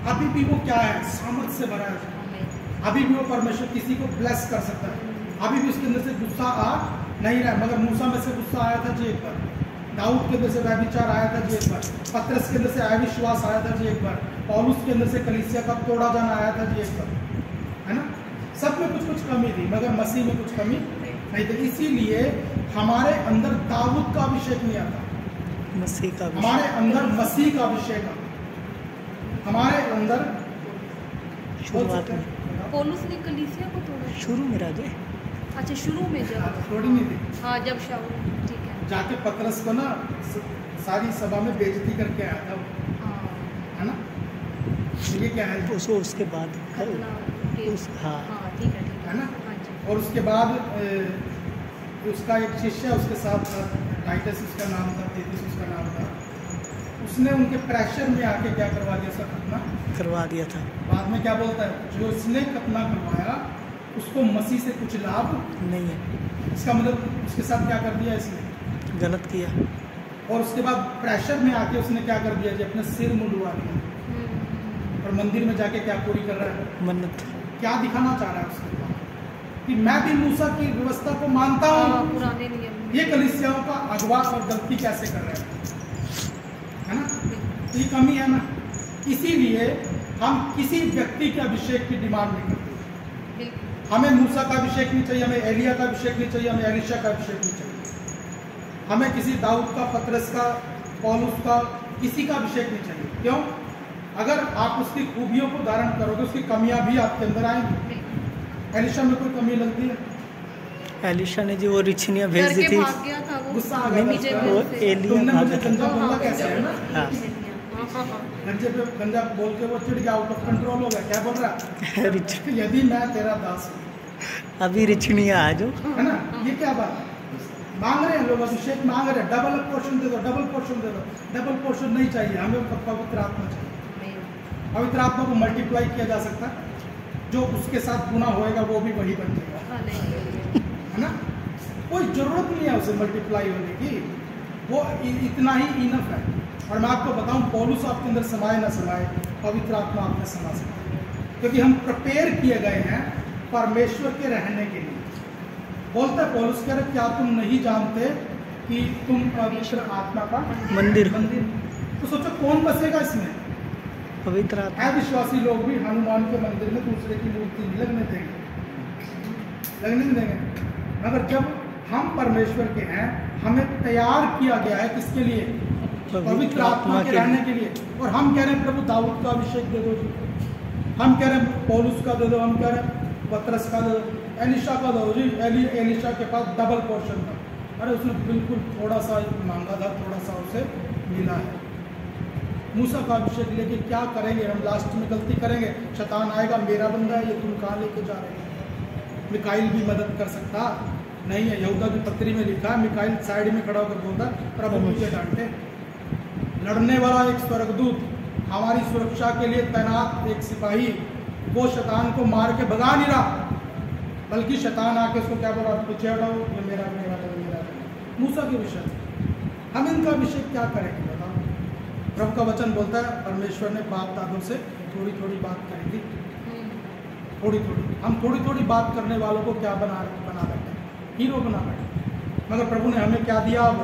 अभी भी वो क्या है? सामर्थ से भरा है। अभी भी वो परमेश्वर किसी को ब्लेस कर सकता है। अभी भी उसके अंदर से गुस्सा आ नहीं रहा, मगर मूसा में से गुस्सा आया था जी एक बार, दाऊद के अंदर से व्यभिचार आया था जी एक बार, पतरस के अंदर से अविश्वास आया था जी एक बार, पौलुस के अंदर से कलीसिया का तोड़ा जाना आया था जी एक बार, है ना। सब में कुछ कुछ कमी थी, मगर मसीह में कुछ कमी नहीं थी। इसीलिए हमारे अंदर दाऊद का अभिषेक नहीं आता, मसीह का हमारे अंदर मसीह का अभिषेक आता, हमारे अंदर शुरुआत में, पौलुस ने कलीसिया को तोड़ा। शुरू में राजे, अच्छा शुरू में जब, थोड़ी नहीं थी, हाँ जब शाऊल, ठीक है। जाके पतरस को ना सारी सभा में बेइज्जती करके आया था वो, हाँ है ना। ये क्या है उसके बाद खतना के, हाँ हाँ ठीक है है ना। हाँ जी। और उसके बाद उसका एक शिष्य उसके साथ था, टाइटस उसका नाम था, तीतुस उसका नाम था, उसने उनके प्रेशर में आके क्या करवा दिया, उसका खतना करवा दिया था। बाद में क्या बोलता है, जो इसने खतना करवाया उसको मसीह से कुछ लाभ नहीं है, इसका मतलब उसके साथ क्या कर दिया इसने, गलत किया। और उसके बाद प्रेशर में आके उसने क्या कर दिया जी, अपना सिर मुंडवा दिया, और मंदिर में जाके क्या पूरी कर रहा है, मन्नत। क्या दिखाना चाह रहा है उसके बाद कि मैं भी मूसा की व्यवस्था को मानता हाँ, हूँ, पुराने नियम में। ये कलीसियाओं का अगवा और गलती कैसे कर रहे हैं, है ना। तो ये कमी है ना। इसीलिए हम किसी व्यक्ति के अभिषेक की डिमांड नहीं करते। बिल्कुल। हमें मूसा का अभिषेक नहीं चाहिए, हमें एलिया का अभिषेक नहीं चाहिए, हमें एलिशा का अभिषेक नहीं चाहिए, हमें किसी दाऊद का, पतरस का, पौलुस का, किसी का अभिषेक नहीं चाहिए। क्यों? अगर आप उसकी खूबियों को धारण करोगे, उसकी कमियां भी आपके अंदर आएंगी। एलिशा में कोई कमी लगती है? एलिशा ने जो वो रिछनियाँ भेज दी करके थी, भाग गया था वो, गुस्सा आ गया था विजय उसका। वो से। एलिया तुमने भागा मुझे था। गंजा बोला कैसे, है ना। हाँ। गंजे पे गंजा बोल के वो चिढ़ गया, आउट ऑफ कंट्रोल हो गया। क्या बोल रहा है रिछ- कि यदि मैं तेरा दास हूँ, अभी रिछनियाँ आ जो, है ना। ये क्या बात है, मांग रहे हैं लोग, अभिषेक मांग रहे हैं, डबल पोर्शन दे दो, डबल पोर्शन दे दो। डबल पोर्शन नहीं चाहिए हमें, पवित्र आत्मा चाहिए। पवित्र आत्मा को मल्टीप्लाई किया जा सकता है, जो उसके साथ गुना होएगा वो भी वही बन जाएगा, हाँ, नहीं। है ना। कोई जरूरत नहीं है उसे मल्टीप्लाई होने की, वो इतना ही इनफ है। और मैं आपको बताऊं, पौलुस आपके अंदर समाये ना समाये, पवित्र आत्मा आप में समा सकता है, क्योंकि हम प्रिपेयर किए गए हैं परमेश्वर के रहने के लिए। बोलता है पौलुस, कह रहे क्या तुम नहीं जानते कि तुम पवित्र आत्मा का मंदिर। तो सोचो कौन बसेगा इसमें। पवित्र आत्मा। अविश्वासी लोग भी हनुमान के मंदिर में दूसरे की मूर्ति नहीं लगने देंगे, लगने नहीं देंगे। मगर जब हम परमेश्वर के हैं, हमें तैयार किया गया है किसके लिए, पवित्र आत्मा के रहने के लिए। और हम कह रहे हैं प्रभु दाऊद का अभिषेक दे दो जी, हम कह रहे हैं पौलुस का दे दो, हम कह रहे हैं पतरस का दे दो, एलिशा का दो जी। एलिशा के पास डबल पोर्शन था, अरे उसने बिल्कुल थोड़ा सा मांगा था, थोड़ा सा उसे मिला है। मूसा का अभिषेक लेके क्या करेंगे हम, लास्ट में गलती करेंगे, शैतान आएगा, मेरा बंदा है ये, तुम कहाँ लेके जा रहे हो। मिकाइल भी मदद कर सकता नहीं है, यहूदा की पत्री में लिखा है, मिकाइल साइड में खड़ा होकर बोलता प्रभु मुझे डांटे। लड़ने वाला एक स्वर्गदूत, हमारी सुरक्षा के लिए तैनात एक सिपाही, वो शैतान को मार के भगा नहीं रहा, बल्कि शैतान आके उसको क्या बोला, पीछे हटाओ, ये मेरा मेरा मेरा। मूसा के विषय हम इनका अभिषेक क्या करेंगे बताओ। प्रभु का वचन बोलता है परमेश्वर ने बाप दादों से थोड़ी थोड़ी बात करी थी, थोड़ी थोड़ी। हम थोड़ी थोड़ी बात करने वालों को क्या बना बैठे, हीरो बना बैठे। मगर प्रभु ने हमें क्या दिया, अब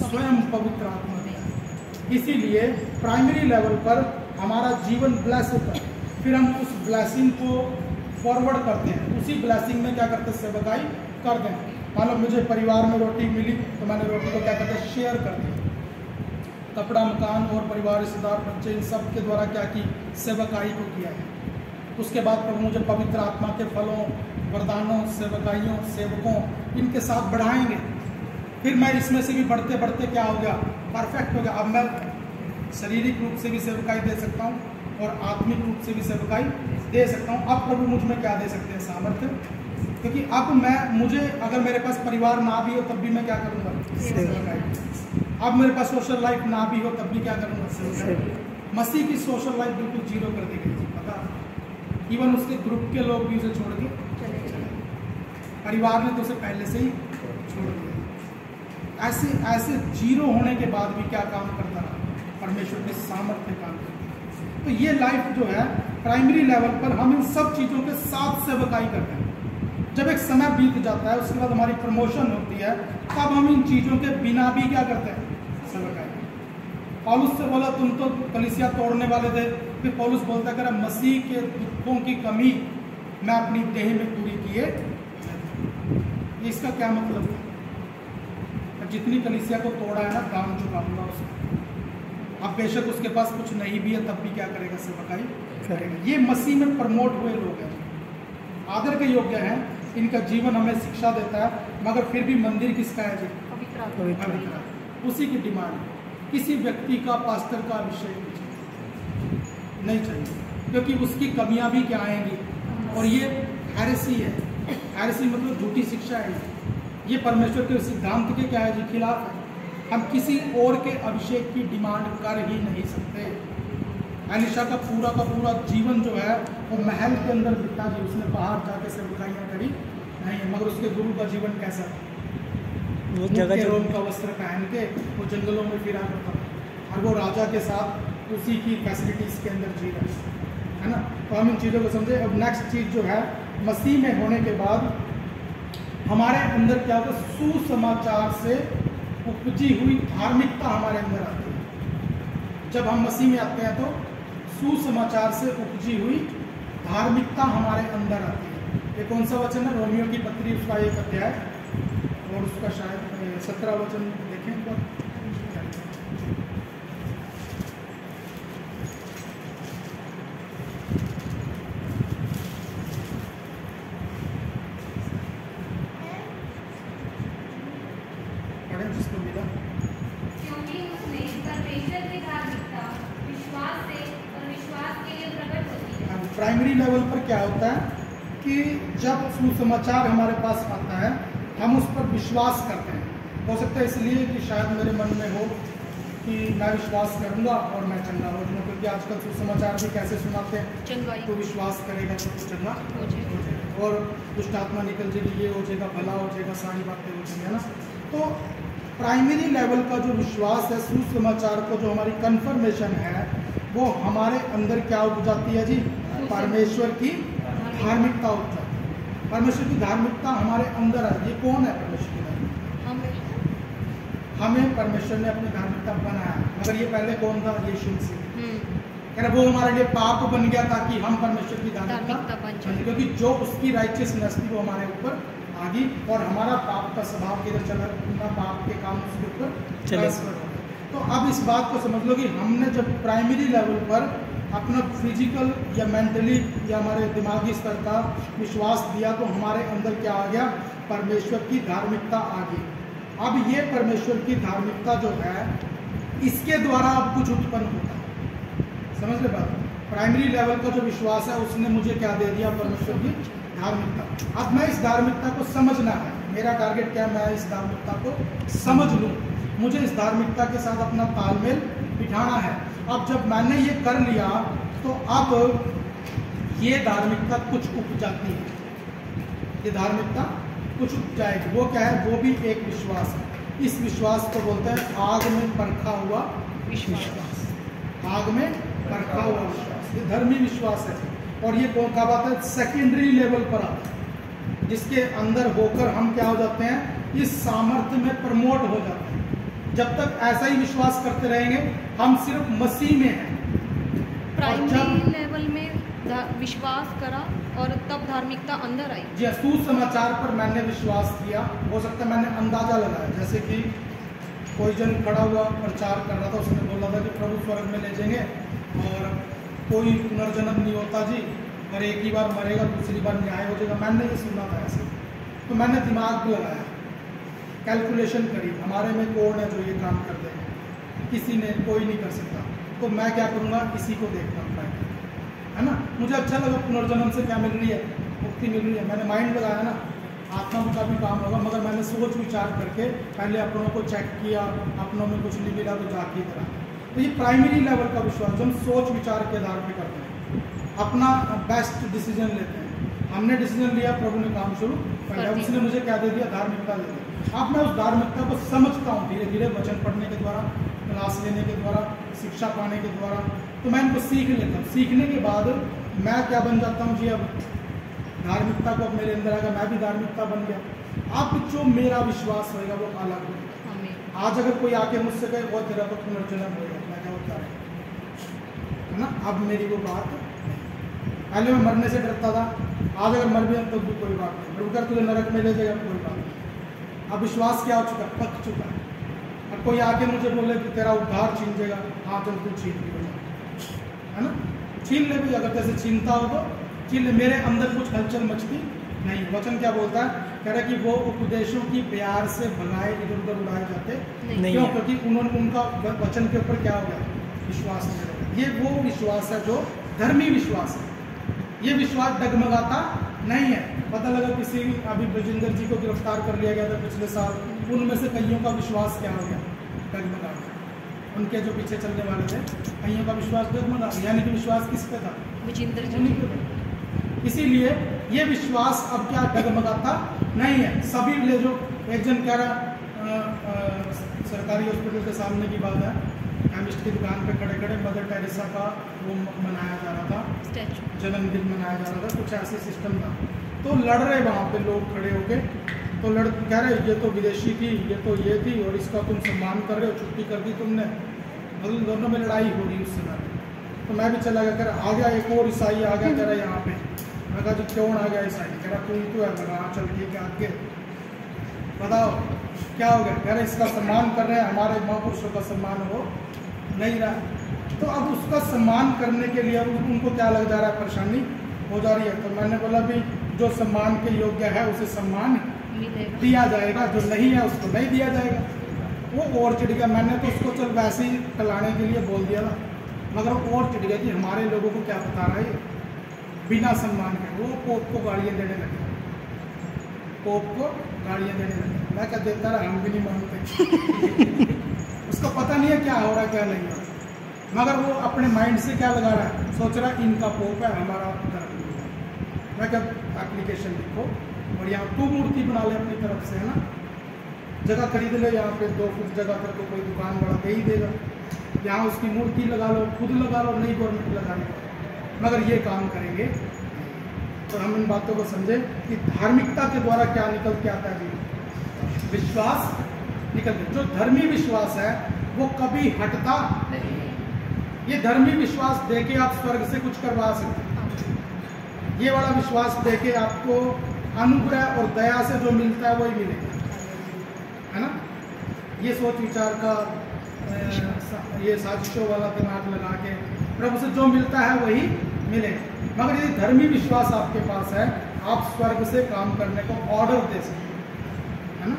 स्वयं पवित्र आत्मा दिया। इसीलिए प्राइमरी लेवल पर हमारा जीवन ब्लेस होता है, फिर हम उस ब्लेसिंग को फॉरवर्ड करते हैं, उसी ब्लेसिंग में क्या करते हैं, सेवकाई करते हैं। मान लो मुझे परिवार में रोटी मिली तो मैंने रोटी को क्या करते हैं, शेयर कर दिया। कपड़ा, मकान और परिवार, रिश्तेदार, बच्चे, इन सब के द्वारा क्या की, सेवकाई को किया है। उसके बाद प्रभु मुझे पवित्र आत्मा के फलों, वरदानों, सेवकाइयों, सेवकों, इनके साथ बढ़ाएंगे। फिर मैं इसमें से भी बढ़ते बढ़ते क्या हो गया, परफेक्ट हो गया। अब मैं शारीरिक रूप से भी सेवकाई दे सकता हूँ और आत्मिक रूप से भी सेवकाई दे सकता हूँ। अब प्रभु मुझ में क्या दे सकते हैं, सामर्थ्य। क्योंकि अब मुझे अगर मेरे पास परिवार ना भी हो तब भी मैं क्या करूँगा, सेवकाई। अब मेरे पास सोशल लाइफ ना भी हो तब भी क्या करूँगा, सेवकाई। मसीह की सोशल लाइफ बिल्कुल जीरो कर दी गई थी, पता। इवन उसके ग्रुप के लोग भी उसे छोड़ के चले गए, परिवार ने तो उसे पहले से ही छोड़ दिया। ऐसे जीरो होने के बाद भी क्या काम करता रहा, परमेश्वर के सामर्थ्य काम करता। तो ये लाइफ जो है प्राइमरी लेवल पर हम इन सब चीज़ों के साथ सेवकाई करते हैं। जब एक समय बीत जाता है, उसके बाद हमारी प्रमोशन होती है, तब हम इन चीज़ों के बिना भी क्या करते हैं, सबक आए। पौलुस से बोला तुम तो कलीसिया तोड़ने वाले थे, फिर पौलुस बोलता है मसीह के दुखों की कमी मैं अपनी देह में पूरी किए। इसका क्या मतलब है? जितनी कलीसिया को तोड़ा है ना, दाम चुकाऊंगा उसको। अब बेशक उसके पास कुछ नहीं भी है, तब भी क्या करेगा, सेवकाई करेगा। ये मसीह में प्रमोट हुए लोग हैं, आदर के योग्य हैं, इनका जीवन हमें शिक्षा देता है, मगर फिर भी मंदिर किसका है जी, पवित्र। उसी की डिमांड, किसी व्यक्ति का, पास्टर का अभिषेक नहीं चाहिए, क्योंकि उसकी कमियां भी क्या आएंगी। और ये हेरेसी है, हेरेसी मतलब झूठी शिक्षा है, ये परमेश्वर के सिद्धांत के क्या है जी, खिलाफ है। हम किसी और के अभिषेक की डिमांड कर ही नहीं सकते। एलिशा का पूरा जीवन जो है वो महल के अंदर बीता जी, उसने बाहर जाके सेवकाइयाँ करी नहीं है, मगर उसके गुरु का जीवन कैसा था, वो जगह रोम का वस्त्र पहन के वो जंगलों में फिरा करता था, और वो राजा के साथ उसी की फैसिलिटीज़ के अंदर जी रहा है ना। तो हम इन चीज़ों को समझे। अब नेक्स्ट चीज़ जो है, मसीह में होने के बाद हमारे अंदर क्या होगा, सुसमाचार से उपजी हुई धार्मिकता हमारे अंदर आती है। जब हम मसीह में आते हैं तो सुसमाचार से उपजी हुई धार्मिकता हमारे अंदर आती है। ये कौन सा वचन है, रोमियो की पत्री उसका 1 अध्याय और उसका शायद 17 वचन देखें तो। पढ़ें जिसको मिला। क्योंकि उसमें परमेश्वर की धार्मिकता विश्वास से और विश्वास के लिए प्रकट होती है। प्राइमरी लेवल पर क्या होता है कि जब सुसमाचार हमारे पास आता है, हम उस पर विश्वास करते हैं। हो सकता है इसलिए कि शायद मेरे मन में हो कि मैं विश्वास करूंगा और मैं चंगा हो जाऊंगा, क्योंकि आजकल सुसमाचार भी कैसे सुनाते हैं, चंगाई तो विश्वास करेगा तो चंगा हो जाएगा। और दुष्ट आत्मा निकल जाएगी, ये हो जाएगा, भला हो जाएगा, सारी बातें हो जाएंगी, है ना। तो प्राइमरी लेवल का जो विश्वास है, सुसमाचार को जो हमारी कन्फर्मेशन है, वो हमारे अंदर क्या उग जाती है जी, परमेश्वर की धार्मिकता उग जाती है। परमेश्वर की धार्मिकता हमारे अंदर है। ये कौन है परमेश्वर की धार्मिकता? हमें परमेश्वर ने अपनी धार्मिकता बनाया, मगर ये पहले कौन था, यीशु मसीह। कह रहे वो हमारे लिए पाप बन गया ताकि हम परमेश्वर की धार्मिकता बन जाए, क्योंकि जो उसकी राइचियसनेस थी वो हमारे ऊपर आ गई, और हमारा पाप का स्वभाव किधर चला, अपना पाप के काम उसके ऊपर ट्रांसफर हो गए। तो अब इस बात को समझ लो कि हमने जब प्राइमरी लेवल पर अपना फिजिकल या मेंटली या हमारे दिमागी स्तर का विश्वास दिया, तो हमारे अंदर क्या आ गया, परमेश्वर की धार्मिकता आ गई। अब ये परमेश्वर की धार्मिकता जो है, इसके द्वारा अब कुछ उत्पन्न होता है। समझ ले बात? प्राइमरी लेवल का जो विश्वास है, उसने मुझे क्या दे दिया, परमेश्वर की धार्मिकता। अब मैं इस धार्मिकता को समझना है, मेरा टारगेट क्या, मैं इस धार्मिकता को समझ लूँ, मुझे इस धार्मिकता के साथ अपना तालमेल बिठाना है। अब जब मैंने ये कर लिया, तो अब ये धार्मिकता कुछ उग जाती है, ये धार्मिकता कुछ उग जाएगी। वो क्या है, वो भी एक विश्वास है। इस विश्वास को बोलते हैं आग में परखा हुआ विश्वास। आग में परखा हुआ विश्वास, ये धर्मी विश्वास है। और ये कौन का बात है, सेकेंडरी लेवल पर आता है, जिसके अंदर होकर हम क्या हो जाते हैं, इस सामर्थ्य में प्रमोट हो जाते हैं। जब तक ऐसा ही विश्वास करते रहेंगे, हम सिर्फ मसीह में हैं। प्राइमरी लेवल में विश्वास करा और तब धार्मिकता अंदर आई। जी, सुसमाचार पर मैंने विश्वास किया। हो सकता है मैंने अंदाजा लगाया, जैसे कि कोई जन खड़ा हुआ प्रचार कर रहा था, उसने बोला था कि प्रभु स्वर्ग में ले जाएंगे और कोई पुनर्जन्म नहीं होता जी, और एक ही बार मरेगा, दूसरी बार न्याय हो जाएगा। मैंने ये सुना था ऐसे, तो मैंने दिमाग लगाया, कैलकुलेशन करी, हमारे में कौन है जो ये काम कर देंगे, किसी ने, कोई नहीं कर सकता, तो मैं क्या करूँगा, इसी को देखना पड़ेगा, है ना। मुझे अच्छा लगा, पुनर्जन्म से क्या मिल रही है, मुक्ति मिल रही है। मैंने माइंड लगाया ना, आत्मा का भी काम होगा, मगर मैंने सोच विचार करके पहले अपनों को चेक किया, अपनों में कुछ नहीं मिला तो जाके करा। तो ये प्राइमरी लेवल का विश्वास, जो हम सोच विचार के आधार पर करते हैं, अपना बेस्ट डिसीजन लेते हैं। हमने डिसीजन लिया, प्रभु ने काम शुरू कर दिया, उसने मुझे क्या दे दिया, धार्मिकता दे दी। अब मैं उस धार्मिकता को समझता हूँ धीरे धीरे, वचन पढ़ने के द्वारा, क्लास लेने के द्वारा, शिक्षा पाने के द्वारा, तो मैं इनको सीख लेता हूँ। सीखने के बाद मैं क्या बन जाता हूँ जी, अब धार्मिकता को अब मेरे अंदर आएगा, मैं भी धार्मिकता बन गया। अब जो मेरा विश्वास होगा वो अलग होगा। आमीन। आज अगर कोई आके मुझसे कहे वो तेरा तो पुनर्जन्म होगा, मैं क्या होता है ना, अब मेरी वो बात नहीं। पहले मैं मरने से डरता था, आज अगर मर भी तो भी कोई बात नहीं, प्रभु कर तुझे नरक में ले जाएगा कोई बात नहीं। अब विश्वास क्या हो चुका, पक चुका है। अब कोई आके मुझे बोले कि तेरा उद्धार छीन जाएगा, हाँ चल तू छीन भी हो, है ना, छीन ले भी, अगर जैसे छीनता हो तो छीन ले। मेरे अंदर कुछ हलचल मचती नहीं। वचन क्या बोलता है, कह रहा है कि वो उपदेशों की प्यार से भगाए इधर उधर उड़ाए जाते नहीं क्यों, है। क्योंकि उन्होंने उनका वचन के ऊपर क्या हो गया, विश्वास नहीं रहा। ये वो विश्वास है जो धर्मी विश्वास है। ये विश्वास डगमगाता नहीं है। पता लगा किसी, अभी ब्रजेंद्र जी को गिरफ्तार कर लिया गया था पिछले साल, उनमें से कईयों का विश्वास क्या हो गया, डगमगा गया। उनके जो पीछे चलने वाले थे कईयों का विश्वास डगमगा, यानी कि विश्वास किस पे था, विजेंद्र जी। उन्हीं पे था। इसीलिए ये विश्वास अब क्या डगमगाता नहीं है। सभी ले जो, एक जन कह रहा सरकारी हॉस्पिटल के सामने की बात है, केमिस्ट की दुकान पे खड़े खड़े मदर टेरेसा का वो मनाया जा रहा था, स्टैचू। जन्मदिन मनाया जा रहा था, कुछ ऐसे सिस्टम था। तो लड़ रहे वहाँ पे लोग खड़े होके, तो कह रहे ये तो विदेशी थी, ये तो ये थी, और इसका तुम सम्मान कर रहे हो, छुट्टी कर दी तुमने। मतलब दोनों में लड़ाई हो रही उस समय। तो मैं भी चला गया, कह रहा आ गया एक और ईसाई आ गया, कह रहा यहाँ पे। मैं कहा जी क्यों आ गया ईसाई, कह रहा तुम तो है। लगा हाँ चल ठीक है, आगे बताओ क्या हो गया। कह रहे इसका सम्मान कर रहे हैं, हमारे महापुरुषों का सम्मान हो नहीं रहा। तो अब उसका सम्मान करने के लिए उनको क्या लग जा रहा है, परेशानी हो जा रही है। तो मैंने बोला भी जो सम्मान के योग्य है उसे सम्मान मिलेगा। दिया जाएगा, जो नहीं है उसको नहीं दिया जाएगा। वो और चिढ़ गया। मैंने तो उसको चल वैसे ही टलाने के लिए बोल दिया था, मगर वो और चिढ़ गया कि हमारे लोगों को क्या बता रहा है ये, बिना सम्मान के। वो पोप को गाड़ियाँ देने लगे, पोप को गाड़ियाँ देने लगे। मैं क्या देता रहा, हम भी नहीं मानते। उसको पता नहीं है क्या हो रहा है क्या नहीं हो रहा, मगर वो अपने माइंड से क्या लगा रहा है, सोच रहा है इनका पोप है, हमारा धर्म। मैं क्या एप्लीकेशन लिखो और यहाँ तू मूर्ति बना ले अपनी तरफ से, है ना, जगह खरीद ले, यहाँ पे 2 फुट जगह कर तो कोई दुकान वाला दे ही देगा, यहाँ उसकी मूर्ति लगा लो, खुद लगा लो, नहीं गवर्नमेंट लगाने, मगर ये काम करेंगे। तो हम इन बातों को समझें कि धार्मिकता के द्वारा क्या निकल के आता है जी, विश्वास निकल के। जो धर्मी विश्वास है वो कभी हटता नहीं। ये धर्मी विश्वास देके आप स्वर्ग से कुछ करवा सकते हैं। ये वाला विश्वास देके आपको अनुग्रह और दया से जो मिलता है वही मिलेगा, है ना। ये सोच विचार का ये साजिशों वाला दिमाग लगा के प्रभु से जो मिलता है वही मिलेगा। मगर यदि धर्मी विश्वास आपके पास है, आप स्वर्ग से काम करने को ऑर्डर दे सकते हैं, है ना।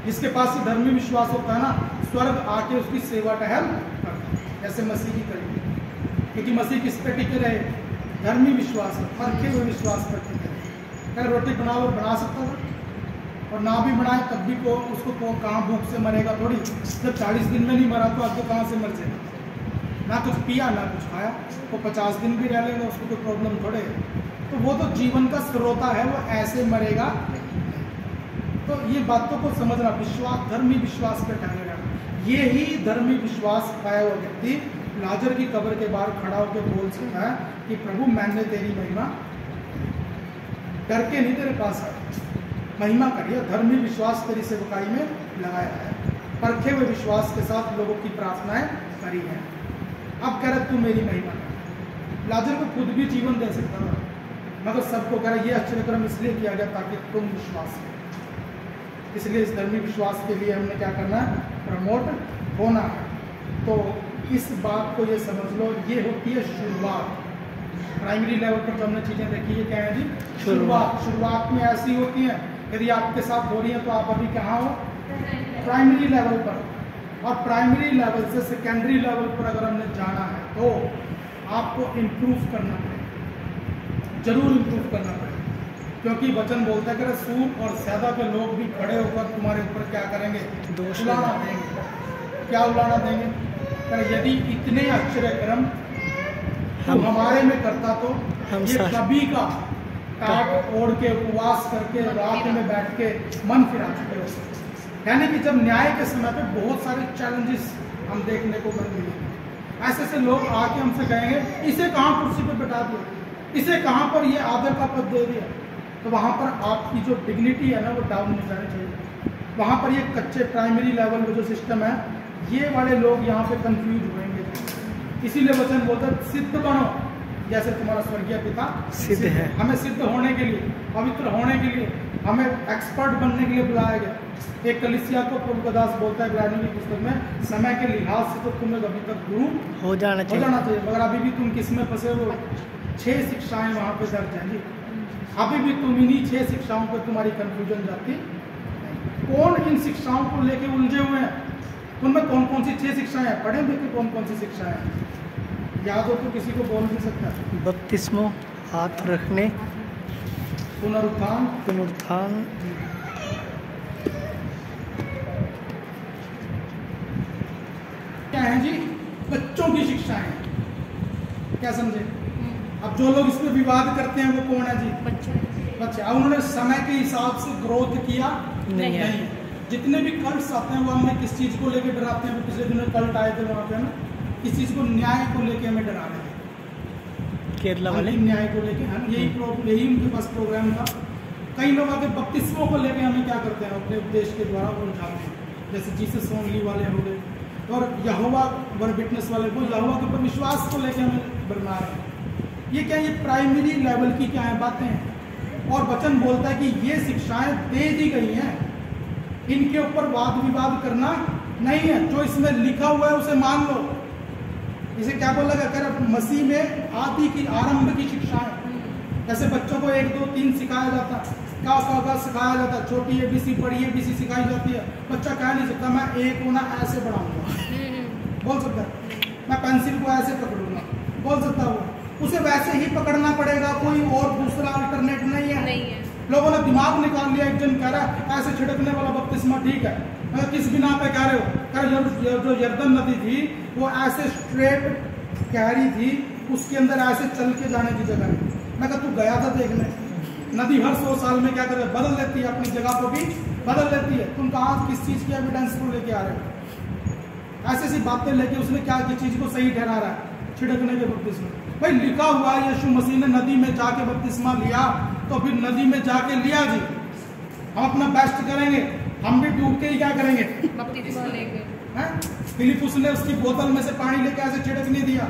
जिसके पास धर्मी विश्वास होता है ना, स्वर्ग आके उसकी सेवा टहल करता है, जैसे मसीह की करेगी। क्योंकि मसीह किस पे टिके रहे, धर्मी विश्वास है, परखे हुए विश्वास पर टिके रहे। अगर रोटी बनाओ बना सकता था, और ना भी बनाए तब भी को उसको को कहाँ भूख से मरेगा थोड़ी। जब 40 दिन में नहीं मरा तो अब तो कहाँ से मर जाएगा। ना कुछ पिया ना कुछ खाया, वो 50 दिन भी रह लेगा, उसको कोई प्रॉब्लम थोड़े है। तो वो तो जीवन का स्रोता है, वो ऐसे मरेगा। तो ये बातों को समझना, विश्वास धर्मी विश्वास पे ठहरेगा। ये ही धर्मी विश्वास पाया हुआ व्यक्ति लाजर की कब्र के बाहर खड़ा होकर बोल सकता है कि प्रभु मैंने तेरी महिमा करके नहीं तेरे पास आया, महिमा करिए। धर्मी विश्वास तेरी सेवकाई में लगाया है, परखे हुए विश्वास के साथ लोगों की प्रार्थनाएं करी हैं। अब कह रहा तू मेरी महिमा कर। लाजर को खुद भी जीवन दे सकता था, मगर सबको कह रहा ये आश्चर्यक्रम इसलिए किया गया ताकि तुम विश्वास करो। इसलिए इस धर्मी विश्वास के लिए हमने क्या करना है, प्रमोट होना है। तो इस बात को ये समझ लो, ये होती है शुरुआत। प्राइमरी लेवल पर जो हमने चीज़ें देखी है क्या है जी, शुरुआत। शुरुआत में ऐसी होती है, यदि आपके साथ हो रही है तो आप अभी कहाँ हो, प्राइमरी लेवल पर। और प्राइमरी लेवल से सेकेंडरी लेवल पर अगर हमने जाना है तो आपको इम्प्रूव करना पड़ेगा, जरूर इम्प्रूव करना पड़ेगा। क्योंकि वचन बोलता है कि सूर और सैदा के लोग भी खड़े होकर तुम्हारे ऊपर क्या करेंगे, उलाना देंगे। क्या उलाना देंगे, यदि इतने आश्चर्यक्रम हम हमारे में करता तो हम ये कभी का टाट ओढ़ के उपवास करके रात में बैठ के मन फिरा चुके हो। यानी कि जब न्याय के समय पे बहुत सारे चैलेंजेस हम देखने को मिलेंगे। ऐसे ऐसे लोग आके हमसे कहेंगे इसे कहाँ कुर्सी पे बैठा दिया, इसे कहाँ पर ये आदर का पद दे दिया, तो वहाँ पर आपकी जो डिग्निटी है ना वो डाउन नहीं जानी चाहिए। वहाँ पर ये कच्चे प्राइमरी लेवल का जो सिस्टम है, ये वाले लोग यहाँ पे कंफ्यूज होंगे। इसीलिए वचन बोलता है सिद्ध बनो जैसे तुम्हारा स्वर्गीय पिता सिद्ध है। हमें सिद्ध होने के लिए, पवित्र होने के लिए, हमें एक्सपर्ट बनने के लिए बुलाया गया। एक कलीसिया को प्रभु दास बोलता है इब्रानियों की पुस्तक में, समय के लिहाज से तो तुम्हें अभी तक गुरु हो जाना चाहिए, मगर अभी भी तुम किस में फंसे हो? 6 शिक्षाएं वहाँ पे दर्ज हैं जी। अभी भी तुम इन्हीं 6 शिक्षाओं पर तुम्हारी कंफ्यूजन जाती। कौन इन शिक्षाओं को लेके उलझे हुए हैं? उनमें कौन कौन सी 6 शिक्षाएं हैं? पढ़े देखिए कौन कौन सी शिक्षाएं हैं। याद हो तो किसी को बोल नहीं सकता। बपतिस्मो, हाथ रखने, पुनरुत्थान, पुनरुत्थान, क्या है जी? बच्चों की शिक्षाएं। क्या समझे? अब जो लोग इसमें विवाद करते हैं वो कौन है जी? बच्चे। अब उन्होंने समय के हिसाब से ग्रोथ किया नहीं है। जितने भी कल्ट्स आते हैं वो हमें किस चीज को लेके डराते हैं? पिछले दिनों कल्ट आए थे वहाँ पे ना, किस चीज को? न्याय को लेके हमें डरा रहे हैं, केरला वाले न्याय को लेके। यही उनके पास प्रोग्राम था। कई लोग आगे बपतिस्मों को लेके हमें क्या करते हैं? अपने उपदेश के द्वारा उलझाते हैं, जैसे जीसस ओनली वाले हो गए, और यहोवा वर विटनेस वाले, वो यहोवा के ऊपर विश्वास को लेके हमें बना रहे हैं। ये क्या, ये प्राइमरी लेवल की क्या है बातें हैं। और वचन बोलता है कि ये शिक्षाएं दे दी गई हैं, इनके ऊपर वाद विवाद करना नहीं है। जो इसमें लिखा हुआ है उसे मान लो। इसे क्या बोला गया? अगर मसीह में आदि की, आरंभ की शिक्षाएं, जैसे बच्चों को 1 2 3 सिखाया जाता है, का सिखाया जाता है, छोटी ABC बड़ी ABC सिखाई जाती है। बच्चा कह नहीं सकता मैं एक होना ऐसे बढ़ाऊंगा, बोल सकता है मैं पेंसिल को ऐसे पकड़ूंगा, बोल सकता है वो। उसे वैसे ही पकड़ना पड़ेगा, कोई और दूसरा अल्टरनेट नहीं है। लोगों ने दिमाग निकाल लिया। एक जन कह रहा है ऐसे छिड़कने वाला बपतिस्मा ठीक है, मैं किस बिना पे कह रहे हो? कह रहे जो यरदन नदी थी वो ऐसे स्ट्रेट गहरी थी, उसके अंदर ऐसे चल के जाने की जगह नहीं। मैं कहा तू गया था देखने? नदी हर 100 साल में क्या करे? बदल लेती है, अपनी जगह को भी बदल लेती है। तुम कहाँ किस चीज की एविडेंस को लेके आ रहे हो? ऐसी बातें लेके उसने क्या की चीज को सही ठहरा रहा है? छिड़कने के बपतिस्मा। भाई लिखा हुआ है यीशु मसीह ने नदी में जाके बपतिस्मा लिया, तो फिर नदी में जाके लिया जी। हम अपना बेस्ट करेंगे, हम भी डूब के ही क्या करेंगे? बपतिस्मा लेंगे। फिलिपुस ने उसकी बोतल में से पानी लेके ऐसे छिड़क नहीं दिया,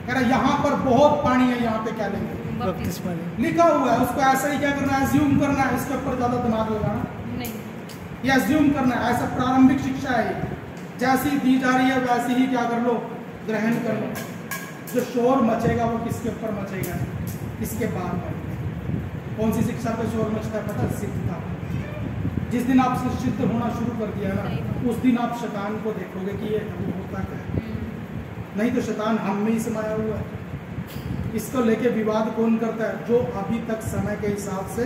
कह रहा यहाँ पर बहुत पानी है, यहाँ पे क्या लेंगे? बपतिस्मा लिखा हुआ है, उसको ऐसा ही क्या करना है? एज्यूम करना है। इसके ऊपर ज्यादा दिमाग लगाना नहीं, ये एज्यूम करना है। ऐसा प्रारंभिक शिक्षा है, जैसी दी जा रही है वैसी ही क्या कर लो? ग्रहण कर लो। जो शोर मचेगा वो किसके ऊपर मचेगा? किसके बार पर? कौन सी शिक्षा पे शोर मचता है पता है? सिद्धता। जिस दिन आप सिद्ध होना शुरू कर दिया ना, उस दिन आप शैतान को देखोगे कि ये होता क्या है। नहीं तो शैतान हम में ही समाया हुआ है। इसको लेके विवाद कौन करता है? जो अभी तक समय के हिसाब से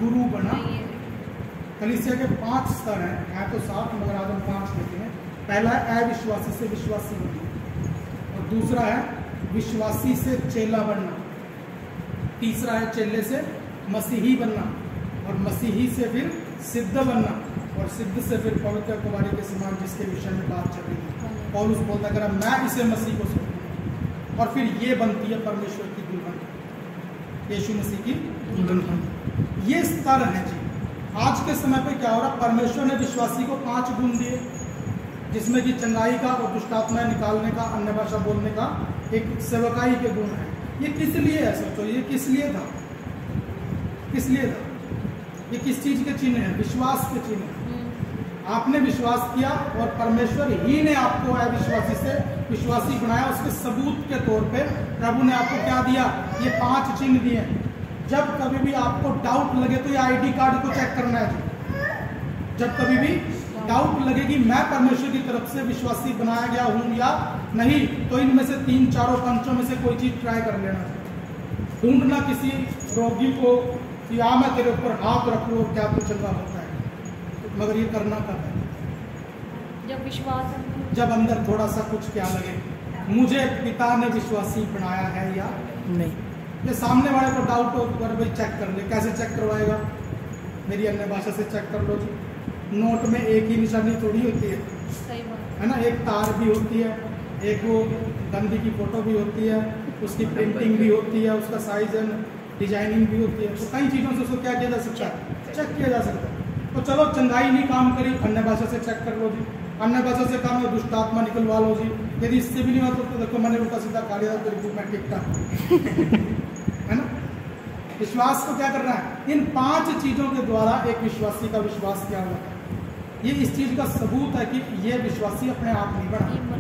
गुरु बना। कलीसिया के 5 स्तर हैं तो 7, मगर आज हम 5 लेते हैं। पहला है अविश्वासी से विश्वासी बनना, और दूसरा है विश्वासी से चेला बनना, तीसरा है चेले से मसीही बनना, और मसीही से फिर सिद्ध बनना, और सिद्ध से फिर पवित्र कुमारी के समान, जिसके विषय में बात चल रही है। पौलुस बोलता है मैं इसे मसीह को सौंपूंगा, और फिर ये बनती है परमेश्वर की दुल्हन, यीशु मसीह की दुल्हन। ये स्तर है जी। आज के समय पे क्या हो रहा? परमेश्वर ने विश्वासी को 5 गुण दिए, जिसमें कि चंगाई का और दुष्टात्मा निकालने का, अन्य भाषा बोलने का, एक सेवकाई के गुण है। ये किस लिए है? सोचो, ये किस लिए था? किस लिए था? ये किस चीज के चिन्ह है? विश्वास के चिन्ह है। आपने विश्वास किया और परमेश्वर ही ने आपको अविश्वासी से विश्वासी बनाया। उसके सबूत के तौर पे प्रभु ने आपको क्या दिया? ये 5 चिन्ह दिए। जब कभी भी आपको डाउट लगे तो ये आईडी कार्ड को चेक करना है जी। जब कभी भी डाउट लगे कि मैं परमेश्वर की तरफ से विश्वासी बनाया गया हूं या नहीं, तो इनमें से 3 4 5 में से कोई चीज ट्राई कर लेना। ढूंढना किसी रोगी को कि आ मैं तेरे ऊपर हाथ रखूं और क्या कुछ चंगा होता है, मगर ये करना कब है? जब विश्वास, जब अंदर थोड़ा सा कुछ क्या लगे, मुझे पिता ने विश्वासी बनाया है या नहीं। ये सामने वाले को डाउट हो पर भाई चेक कर ले। कैसे चेक करवाएगा? मेरी अन्य भाषा से चेक कर लो जी। नोट में एक ही निशानी थोड़ी होती है, सही बात है ना? एक तार भी होती है, एक वो गंदी की फोटो भी होती है, उसकी प्रिंटिंग भी होती है, उसका साइज है, डिजाइनिंग भी होती है, तो कई चीज़ों से उसको क्या किया जा सकता है, चेक किया जा सकता है। तो चलो चंगाई नहीं काम करी, अन्य भाषा से चेक कर लो जी, अन्य भाषा से काम है दुष्ट आत्मा निकलवा लो जी। यदि इससे भी नहीं होता तो देखो मैंने उल्टा सीधा काट दिया तो रिपोर्ट में टिकटा है ना। विश्वास को क्या करना है, इन 5 चीज़ों के द्वारा एक विश्वासी का विश्वास क्या होता है। ये इस चीज़ का सबूत है कि ये विश्वासी अपने आप नहीं बना,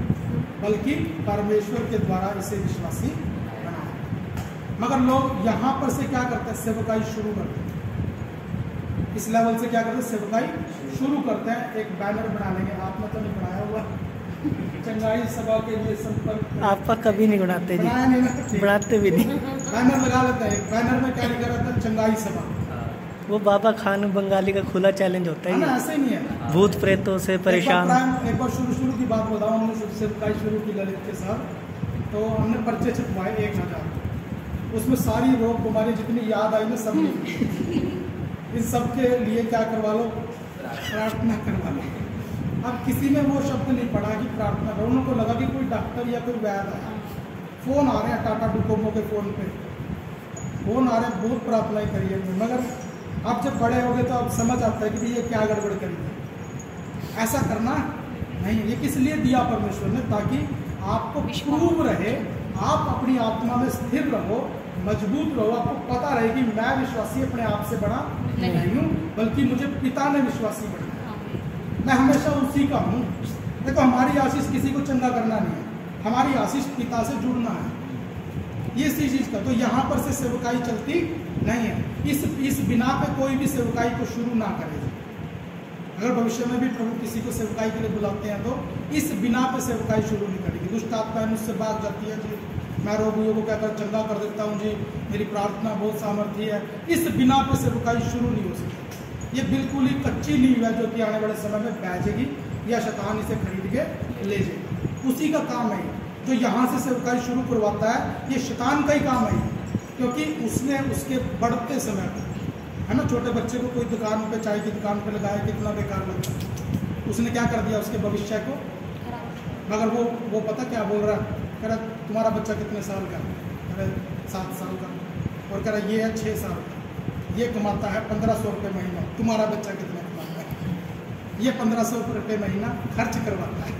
बल्कि परमेश्वर के द्वारा इसे विश्वासी बना। मगर लोग यहाँ पर से क्या करते हैं, सेवकाई शुरू करते हैं। इस लेवल से क्या करते हैं, सेवकाई शुरू करते हैं। एक बैनर बना लेंगे, आपने तो नहीं बनाया हुआ, चंगाई सभा के लिए संपर्क। आपका कभी नहीं बनाते जी, बनाया नहीं ना, बनाते भी नहीं। बैनर लगा लेते हैं। बैनर में क्या लिखा रहता है, चंगाई सभा। वो बाबा खान बंगाली का खुला चैलेंज होता है ना, है, ऐसे ही नहीं है। भूत प्रेतों से परेशान। एक बार शुरू की बात बताऊँ, हमने सेवकाई शुरू की ललित के साथ, तो हमने पर्चे छपवाए 1000, उसमें सारी रोग बीमारी जितनी याद आई ना सब लिखी। इन सब के लिए क्या करवा लो, प्रार्थना करवा लो। अब किसी ने वो शब्द नहीं पढ़ा कि प्रार्थना करो, उनको लगा कि कोई डॉक्टर या कोई वैद्य आया। फ़ोन आ रहे हैं टाटा डोकोमो के फ़ोन पे, फ़ोन आ रहे हैं, बहुत प्रार्थनाएं करिए। मगर आप जब बड़े हो गए तो आप समझ आता है कि ये क्या गड़बड़ करी है। ऐसा करना नहीं, ये किस लिए दिया परमेश्वर ने, ताकि आपको प्रूव रहे, आप अपनी आत्मा में स्थिर रहो, मजबूत रहो, आपको पता रहे कि मैं विश्वासी अपने आप से बड़ा नहीं हूँ, बल्कि मुझे पिता ने विश्वासी बनाया, मैं हमेशा उसी का हूँ। देखो हमारी आशीष किसी को चंगा करना नहीं है, हमारी आशीष पिता से जुड़ना है, ये इसी चीज़ का। तो यहाँ पर से सेवकाई चलती नहीं है। इस बिना पे कोई भी सेवकाई को शुरू ना करे। अगर भविष्य में भी प्रभु किसी को सेवकाई के लिए बुलाते हैं तो इस बिना पे सेवकाई शुरू नहीं करेगी। दुष्ट आत्मा मुझसे भाग जाती है जी, मैं रोगियों को क्या कर चंगा कर देता हूँ जी, मेरी प्रार्थना बहुत सामर्थ्य है, इस बिना पे सेवकाई शुरू नहीं हो सकती। ये बिल्कुल ही कच्ची नींव है जो कि आने वाले समय में बैठेगी या शैतान इसे खरीद के ले जाएगी। उसी का काम है जो यहाँ से सेवकाई शुरू करवाता है, ये शैतान का ही काम है, क्योंकि उसने उसके बढ़ते समय है ना, छोटे बच्चे को कोई दुकान पे, चाय की दुकान पे लगाया, कितना बेकार लगता है। उसने क्या कर दिया, उसके भविष्य को, मगर वो पता क्या बोल रहा है, कह रहा तुम्हारा बच्चा कितने साल का है, कह रहा 7 साल का, और कह रहा ये है 6 साल का, ये कमाता है 1500 रुपये महीना, तुम्हारा बच्चा कितना कमाता है, ये 1500 रुपये महीना खर्च करवाता है,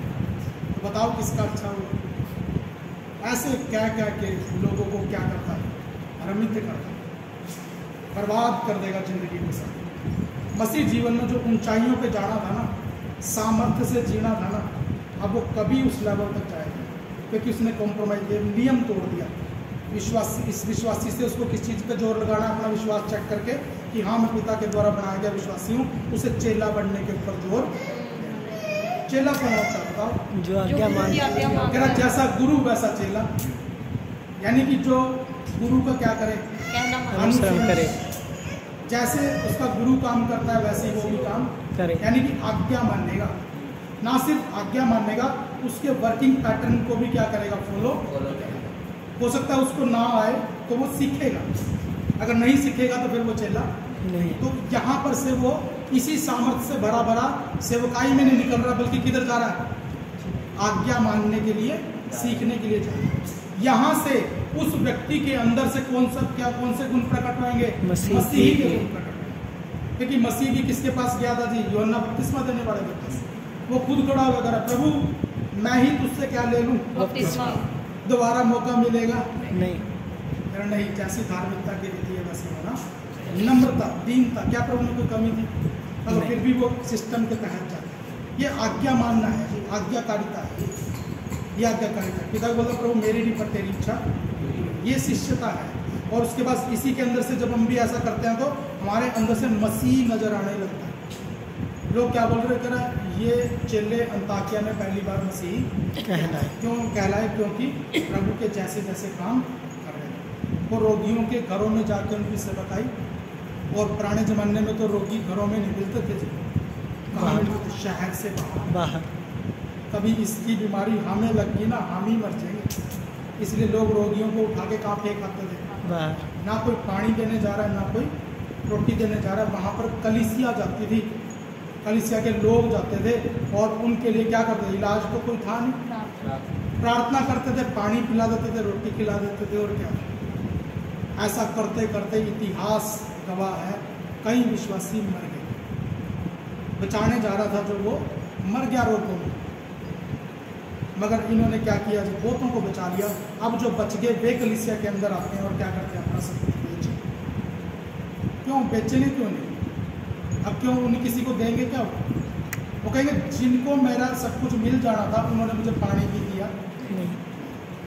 तो बताओ किसका अच्छा हुआ। ऐसे क्या के लोगों को क्या करता है, भ्रमित करता है, बर्बाद कर देगा जिंदगी के साथ। मसीह जीवन में जो ऊंचाइयों पे जाना था ना, सामर्थ्य से जीना था ना, अब वो कभी उस लेवल तक जाएगा, क्योंकि उसने कॉम्प्रोमाइज, नियम तोड़ दिया। इस विश्वासी से उसको किस चीज़ पे जोर लगाना, अपना विश्वास चेक करके कि हाँ मैं पिता के द्वारा बनाया गया विश्वासी हूँ, उसे चेला बनने के ऊपर जोर। चेला कौन होता है बताओ, जो आज्ञा मानता है, जैसा गुरु वैसा चेला, यानी कि जो गुरु का क्या करे, अनुसरण करे, जैसे उसका गुरु काम करता है वैसे ही वो भी काम करे, यानी कि आज्ञा मानेगा। ना सिर्फ आज्ञा मानेगा, उसके वर्किंग पैटर्न को भी क्या करेगा, फॉलो। हो सकता है उसको ना आए तो वो सीखेगा, अगर नहीं सीखेगा तो फिर वो चेला नहीं। तो यहाँ पर से वो इसी सामर्थ्य से भरा भरा सेवकाई में नहीं निकल रहा, बल्कि किधर जा रहा है, आज्ञा मानने के लिए, सीखने के लिए जा रहा है। यहाँ से उस व्यक्ति के अंदर से कौन से गुण प्रकट होंगे, मसीह के गुण प्रकट होंगे। क्योंकि मसीह भी किसके पास गया था जी, यूहन्ना बपतिस्मा देने वाले के पास। वो खुद खड़ा होगा, करा प्रभु मैं ही तुझसे क्या ले लूँ, दोबारा मौका मिलेगा नहीं। जैसी धार्मिकता की रीति है वैसे होना, नम्रता, दीनता, क्या प्रभु में कोई कमी थी, अगर फिर भी वो सिस्टम के तहत जाते। ये आज्ञा मानना है, आज्ञाकारिता है, ये आज्ञाकारिता। पिता बोलता प्रभु मेरी नहीं पर तेरी इच्छा, ये शिष्यता है। और उसके बाद इसी के अंदर से जब हम भी ऐसा करते हैं तो हमारे अंदर से मसीह नजर आने लगता है। लोग क्या बोल रहे, कह रहा ये चेले अंताकिया में पहली बार मसीह कहलाए। क्यों कहलाए, क्योंकि प्रभु के जैसे जैसे काम कर रहे थे। वो रोगियों के घरों में जाकर उनकी सेवकाई, और पुराने ज़माने में तो रोगी घरों में नहीं मिलते थे, कहाँ मिलते थे, शहर से बाहर। कभी इसकी बीमारी हमें लग गई ना, हम ही मर जाएंगे, इसलिए लोग रोगियों को उठा के कहाँ फेंक आते थे, ना कोई पानी देने जा रहा है, ना कोई रोटी देने जा रहा है। वहाँ पर कलीसिया जाती थी, कलीसिया के लोग जाते थे और उनके लिए क्या करते थे, इलाज तो कोई था नहीं, प्रार्थना करते थे, पानी पिला देते थे, रोटी खिला देते थे, और क्या। ऐसा करते करते इतिहास गवाह है कई विश्वासी मर गए। बचाने जा रहा था जो वो मर गया रोकों में, मगर इन्होंने क्या किया, जो बहुतों को बचा लिया। अब जो बच गए वे कलीसिया के अंदर आते हैं और क्या करते हैं, अपना सब कुछ बेच। क्यों बेचेंगे, क्यों नहीं? अब क्यों उन्हें किसी को देंगे क्या? वो कहेंगे जिनको मेरा सब कुछ मिल जाना था उन्होंने मुझे पानी भी दिया नहीं,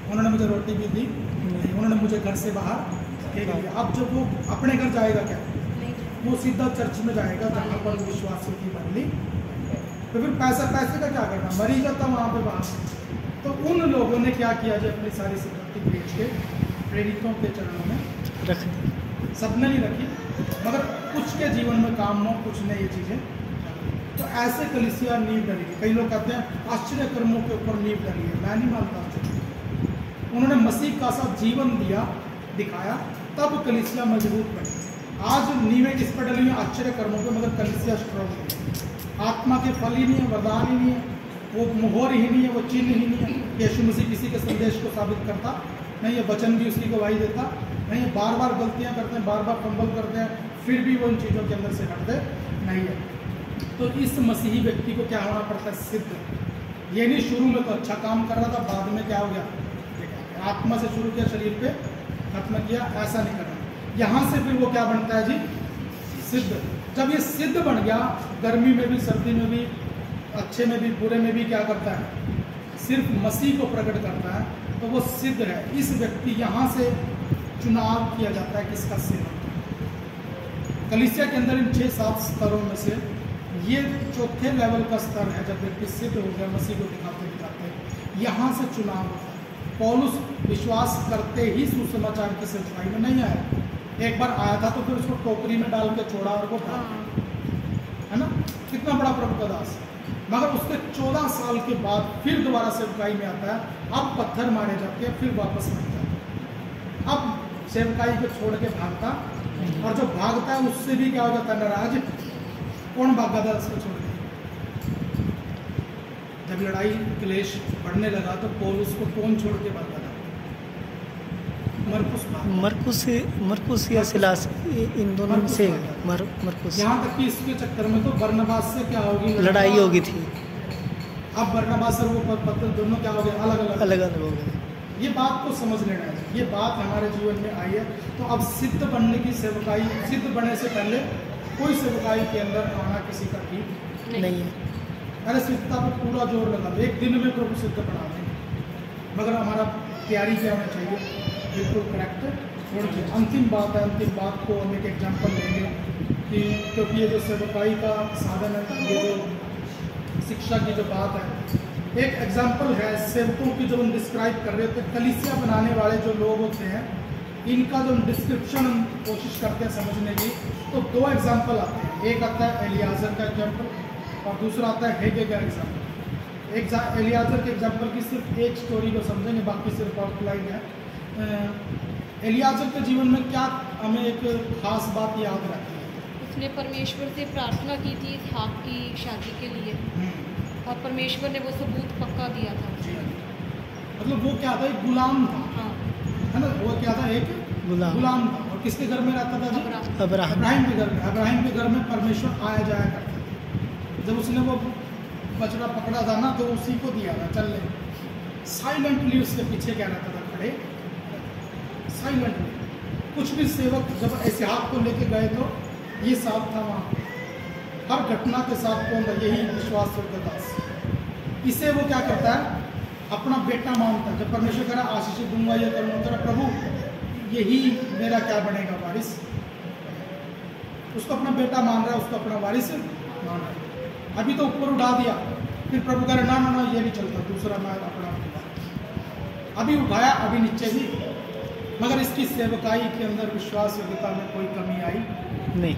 उन्होंने मुझे रोटी भी दी नहीं, उन्होंने मुझे घर से बाहर फेंक दिया। अब जब वो अपने घर जाएगा क्या, वो सीधा चर्च में जाएगा जहाँ पर विश्वासियों की मंडली। तो फिर पैसे का क्या करना, मरी जाता वहाँ पे बाहर। तो उन लोगों ने क्या किया, जो अपनी सारी संपत्ति बेच के प्रेरितों के चरणों में रख दी। सबने नहीं रखी, मगर कुछ के जीवन में काम हो, कुछ ने ये चीज़ें। तो ऐसे कलीसिया नींव डलेगी। कई लोग कहते हैं आश्चर्य कर्मों के ऊपर नींव डली है, मैं नहीं मानता। उन्होंने मसीह का सा जीवन दिया, दिखाया, तब कलीसिया मजबूत बनी। आज नींवें किस पर डली हुई? आश्चर्य कर्मों पे, मगर कलीसिया स्ट्रॉन्ग है। आत्मा के फल ही नहीं है, वरदान ही नहीं है, वो मोहर ही नहीं है, वो चिन्ह ही नहीं है। यीशु मसीह किसी के संदेश को साबित करता नहीं है, वचन भी उसकी गवाही देता नहीं है। बार बार गलतियां करते हैं, बार बार फंबल करते हैं, फिर भी वो इन चीज़ों के अंदर से हटते नहीं है। तो इस मसीही व्यक्ति को क्या होना पड़ता है? सिद्ध। ये नहीं शुरू में तो अच्छा काम कर रहा था, बाद में क्या हो गया, आत्मा से शुरू किया, शरीर पे खत्म किया, ऐसा नहीं करना। यहाँ से फिर वो क्या बनता है जी? सिद्ध। जब ये सिद्ध बन गया, गर्मी में भी, सर्दी में भी, अच्छे में भी, बुरे में भी क्या करता है? सिर्फ मसीह को प्रकट करता है, तो वो सिद्ध है। इस व्यक्ति यहाँ से चुनाव किया जाता है किसका? सेवक। कलीसिया के अंदर इन 6-7 स्तरों में से ये चौथे लेवल का स्तर है। जब व्यक्ति सिद्ध हो गया, मसीह को दिखाते दिखाते, यहाँ से चुनाव होता है। पौलुस विश्वास करते ही सुसमाचार की सेवकाई में नहीं आया। एक बार आया था तो फिर उसको टोकरी में डाल के छोड़ा और वो भाग, है ना? कितना बड़ा प्रभु का दास। मगर उसके 14 साल के बाद फिर दोबारा सेवकाई में आता है। अब पत्थर मारे जाते हैं, फिर वापस लग जाते हैं। अब सेवकाई को छोड़ के भागता, और जो भागता है उससे भी क्या हो जाता है? नाराज। कौन भागा था उसको छोड़ के? जब लड़ाई क्लेश बढ़ने लगा तो पौलुस को कौन छोड़ के भागा था? मरकुस या सिलास, इन दोनों में से मरकुस। यहाँ तक कि इसके चक्कर में तो बरनबास से क्या होगी? लड़ाई होगी थी। अब बरनबास और वो पत्र दोनों क्या हो गए? अलग अलग हो गए। ये बात को समझ लेना है। ये बात हमारे जीवन में आई है। तो अब सिद्ध बनने की सेवकाई, सिद्ध बनने से पहले कोई सेवकाई के अंदर आना किसी का ठीक नहीं है। अरे सिद्धता पर पूरा जोर लगा, एक दिन में प्रभु सिद्ध बना देंगे, मगर हमारा तैयारी क्या होनी चाहिए? बिल्कुल करेक्ट। और अंतिम बात है, अंतिम बात को हम एक एग्जाम्पल लेंगे कि क्योंकि ये जो सेवकाई का साधन है, ये जो शिक्षा की जो बात है, एक एग्जाम्पल है सेवकों की जो हम डिस्क्राइब कर रहे थे। कलीसिया बनाने वाले जो लोग होते हैं, इनका जो डिस्क्रिप्शन हम कोशिश करते हैं समझने की, तो 2 एग्जाम्पल आते हैं। एक आता है एलियाजर का एग्जाम्पल और दूसरा आता है हेगे का एग्जाम्पल। एलियाजर के एग्जाम्पल की सिर्फ एक स्टोरी को समझेंगे, बाकी सिर्फ आउटलाइन है। एलियाजर के जीवन में क्या हमें एक खास बात याद रहती है? उसने परमेश्वर से प्रार्थना की थी इसहाक की शादी के लिए, और परमेश्वर ने वो सबूत पक्का दिया था। मतलब वो क्या था? एक गुलाम था, हाँ, है ना? वो क्या था? एक गुलाम था। और किसके घर में रहता था जी? अब्राहम के घर में। अब्राहम के घर में परमेश्वर आया जाया करता था। जब उसने वो बछड़ा पकड़ा था ना, तो उसी को दिया था चलने। साइलेंटली उसके पीछे क्या रहता था? खड़े साइलेंटली। कुछ भी सेवक जब ऐसे हाथ को लेके गए तो ये साथ था वहाँ, हर घटना के साथ कौन था? यही विश्वास दास। इसे वो क्या करता है? अपना बेटा मानता है। जब परमेश्वर कह रहा आशीष दूंगा, ये करूँगा, प्रभु यही मेरा क्या बनेगा? वारिस। उसको अपना बेटा मान रहा है, उसको अपना वारिस मान रहा है। अभी तो ऊपर उठा दिया, फिर प्रभु कह रहे ना ये नहीं चलता, दूसरा मैं अपना अभी उठाया, अभी नीचे भी। मगर इसकी सेवकाई के अंदर विश्वास योग्यता में कोई कमी आई नहीं।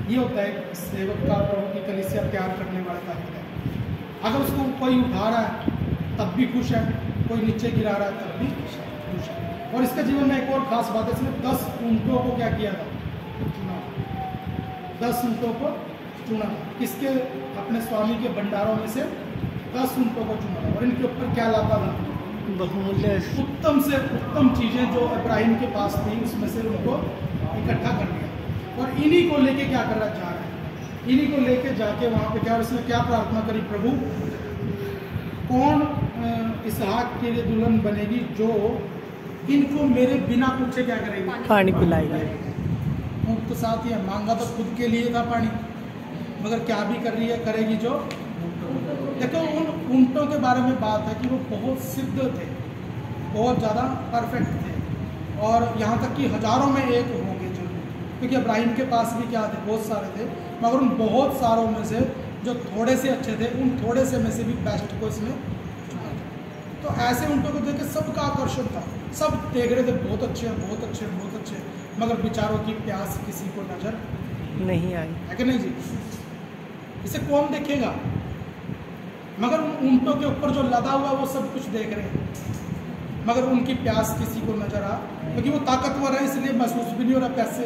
ये होता है सेवक का प्रभु की कलीसिया प्यार करने वाले का है। अगर उसको कोई उठा रहा है तब भी खुश है, कोई नीचे गिरा रहा है तब भी खुश है। और इसके जीवन में एक और खास बात है, इसने 10 ऊँटों को क्या किया था? चुना। 10 ऊँटों को चुना। किसके? अपने स्वामी के भंडारों में से 10 ऊँटों को चुना। और इनके ऊपर क्या लाता था? बहुमूल्य उत्तम से उत्तम चीज़ें जो इब्राहिम के पास थी उसमें से उनको इकट्ठा कर लिया और इन्हीं को लेके क्या कर रहा जा रहा है, इन्हीं को लेके जाके वहाँ पे क्या, उसने क्या प्रार्थना करी, प्रभु कौन इसहाक के लिए दुल्हन बनेगी जो इनको मेरे बिना पूछे क्या करेगी, पानी पिलाएगा। ऊँट तो साथ ही है, मांगा तो खुद के लिए था पानी, मगर क्या भी कर रही है, करेगी जो। देखो उन ऊँटों के बारे में बात है कि वो बहुत सिद्ध थे, बहुत ज़्यादा परफेक्ट थे और यहाँ तक कि हज़ारों में एक होंगे जो, क्योंकि इब्राहिम के पास भी क्या थे, बहुत सारे थे, मगर उन बहुत सारों में से जो थोड़े से अच्छे थे, उन थोड़े से में से भी बेस्ट को इसमें चुना था। तो ऐसे ऊँटों को देख के सबका आकर्षण था, सब देख रहे थे बहुत अच्छे हैं, बहुत अच्छे, बहुत अच्छे, मगर बेचारों की प्यास किसी को नजर नहीं आई, है कि नहीं जी। इसे कौन देखेगा, मगर उन ऊँटों के ऊपर जो लदा हुआ वो सब कुछ देख रहे हैं, मगर उनकी प्यास किसी को नजर आ, क्योंकि वो ताकतवर है इसलिए महसूस भी नहीं हो रहा प्यासे,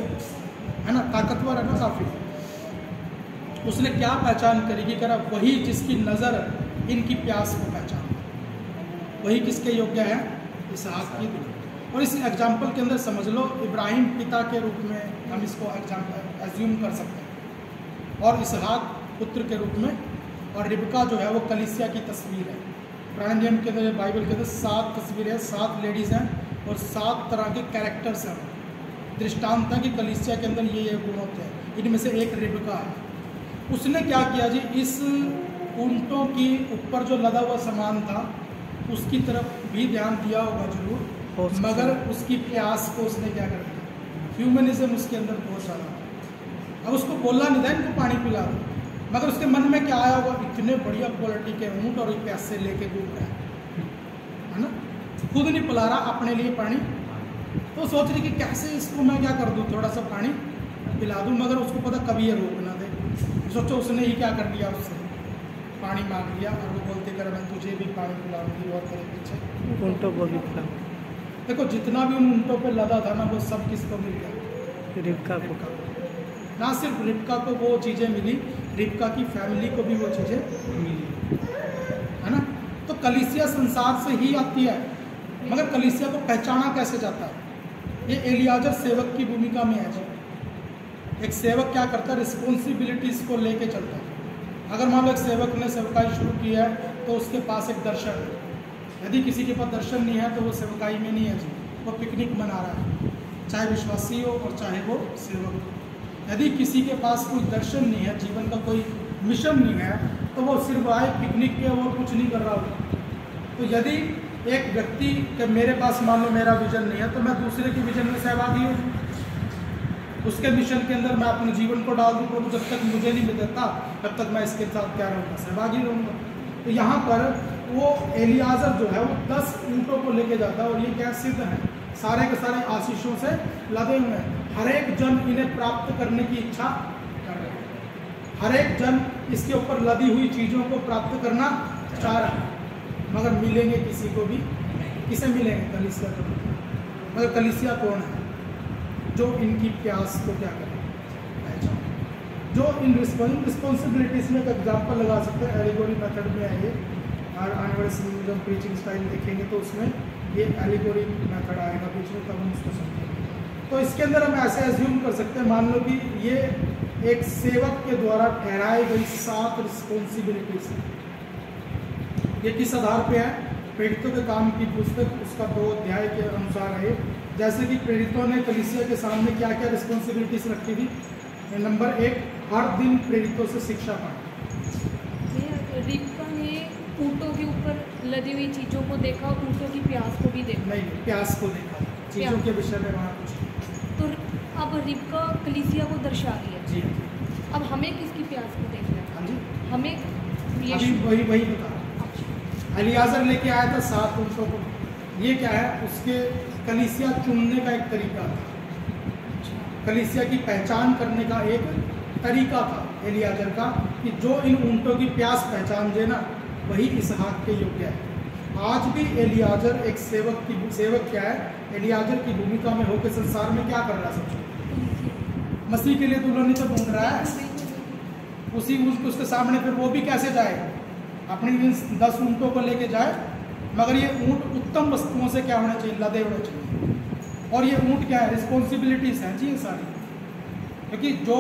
है ना, ताकतवर है ना काफ़ी। उसने क्या पहचान करेगी, करा वही जिसकी नज़र इनकी प्यास को पहचान, वही किसके योग्य है, इसहाक की दुल्हन। और इस एग्जाम्पल के अंदर समझ लो इब्राहिम पिता के रूप में हम इसको एग्जाम्पल एज्यूम कर सकते हैं और इसहाक पुत्र के रूप में, और रिबका जो है वो कलीसिया की तस्वीर है। पुराने नियम के अंदर, बाइबल के अंदर 7 तस्वीरें हैं, 7 लेडीज़ हैं और 7 तरह के कैरेक्टर्स हैं, दृष्टांत है कि कलीसिया के अंदर ये गुण होते हैं, इनमें से एक रिबका है। उसने क्या किया जी, इस ऊँटों की ऊपर जो लदा हुआ सामान था उसकी तरफ भी ध्यान दिया होगा जरूर, मगर उसकी प्यास को उसने क्या कर दिया, ह्यूमनिज्म उसके अंदर बहुत ज़्यादा। अब उसको बोलना नहीं था इनको पानी पिला दो, मगर उसके मन में क्या आया होगा, इतने बढ़िया क्वालिटी के ऊँट और प्यासे लेके घूम रहा है ना, खुद नहीं पिला रहा अपने लिए पानी, तो सोच रही कि कैसे इसको मैं क्या कर दूँ, थोड़ा सा पानी पिला दूँ, मगर उसको पता कभी ये रोक ना दे। सोचो उसने ही क्या कर लिया, उससे पानी मांग लिया और वो बोलते कर मैं तुझे भी पानी पिलाऊंगी और तेरे पीछे ऊँटों को भी पिलाऊं। देखो जितना भी उन ऊँटों पे लदा था ना वो सब किसको मिल गया, रिबका को। ना सिर्फ रिबका को वो चीज़ें मिली, रिबका की फैमिली को भी वो चीज़ें मिली, है ना। तो कलीसिया संसार से ही आती है, मगर कलीसिया को पहचाना कैसे जाता है, ये एलियाजर सेवक की भूमिका में है जी। एक सेवक क्या करता है, रिस्पॉन्सिबिलिटीज़ को लेके चलता है। अगर मान लो एक सेवक ने सेवकाई शुरू की है तो उसके पास एक दर्शन है, यदि किसी के पास दर्शन नहीं है तो वो सेवकाई में नहीं है जी, वो पिकनिक मना रहा है, चाहे विश्वासी हो और चाहे वो सेवक हो। यदि किसी के पास कोई दर्शन नहीं है, जीवन का कोई मिशन नहीं है, तो वो सिर्फ आए पिकनिक पे और कुछ नहीं कर रहा होगा। तो यदि एक व्यक्ति के मेरे पास मान लो मेरा विजन नहीं है, तो मैं दूसरे के विजन में सहभागी हूँ, उसके मिशन के अंदर मैं अपने जीवन को डाल दूँ, तो जब तक मुझे नहीं मिलता तब तक मैं इसके साथ क्या रहूँगा, सहभागी रहूँगा। तो यहाँ पर वो एलियाजर जो है वो 10 ऊँटों को लेके जाता है और ये क्या सिद्ध है, सारे के सारे आशीषों से लदे हुए हैं। हर एक जन इन्हें प्राप्त करने की इच्छा कर रहा है, हर एक जन इसके ऊपर लदी हुई चीज़ों को प्राप्त करना चाह रहा है, मगर मिलेंगे किसी को भी, किसे मिलेंगे, कलीसिया को। मगर कलीसिया कौन है, जो इनकी प्यास को क्या करे, पहचान, जो इन रिस्पॉन्सिबिलिटीज़ में एक एग्जाम्पल लगा सकते हैं, एलिगोरी मेथड में है ये, और आने वाले समय जब प्रीचिंग स्टाइल देखेंगे तो उसमें ये एलिगोरी मेथड आएगा बीच में, तब हम उसको समझेंगे। तो इसके अंदर हम ऐसे एज्यूम कर सकते हैं, मान लो कि ये एक सेवक के द्वारा ठहराई गई 7 रिस्पॉन्सिबिलिटीज है। ये किस आधार पे है, प्रेरितों के काम की पुस्तक उसका 2 अध्याय के अनुसार है। जैसे कि प्रेरितों ने कलीसिया के सामने क्या क्या रिस्पॉन्सिबिलिटीज रखी थी। नंबर 1, हर दिन प्रेरितों से शिक्षा पाना। रिबका ने ऊँटों के ऊपर लदी हुई चीज़ों को देखा, ऊँटों की प्यास को भी देखा। नहीं, प्यास को देखा, चीज़ों के विषय में वहाँ कुछ। तो अब रिबका कलीसिया को दर्शा रही है जी। अब हमें किसकी प्यास को देखना है, हाँ जी, हमें अभी वही बता रहा। एलियाजर लेके आया था 7 ऊँटों को, ये क्या है, उसके कलीसिया चुनने का एक तरीका था, कलीसिया की पहचान करने का एक तरीका था एलियाजर का, कि जो इन ऊँटों की प्यास पहचान दे ना वही इसहाक के योग्य है। आज भी एलियाजर एक सेवक क्या है, एलियाजर की भूमिका में होकर संसार में क्या कर रहा है, सबसे मसीह के लिए दुल्हन तो ढूंढ रहा है, उसके सामने फिर वो भी कैसे जाए, अपनी इन 10 ऊँटों को लेके जाए, मगर ये ऊँट उत्तम वस्तुओं से क्या होना चाहिए, लदे होने चाहिए। और ये ऊँट क्या है, रिस्पॉन्सिबिलिटीज़ हैं जी ये सारी, क्योंकि जो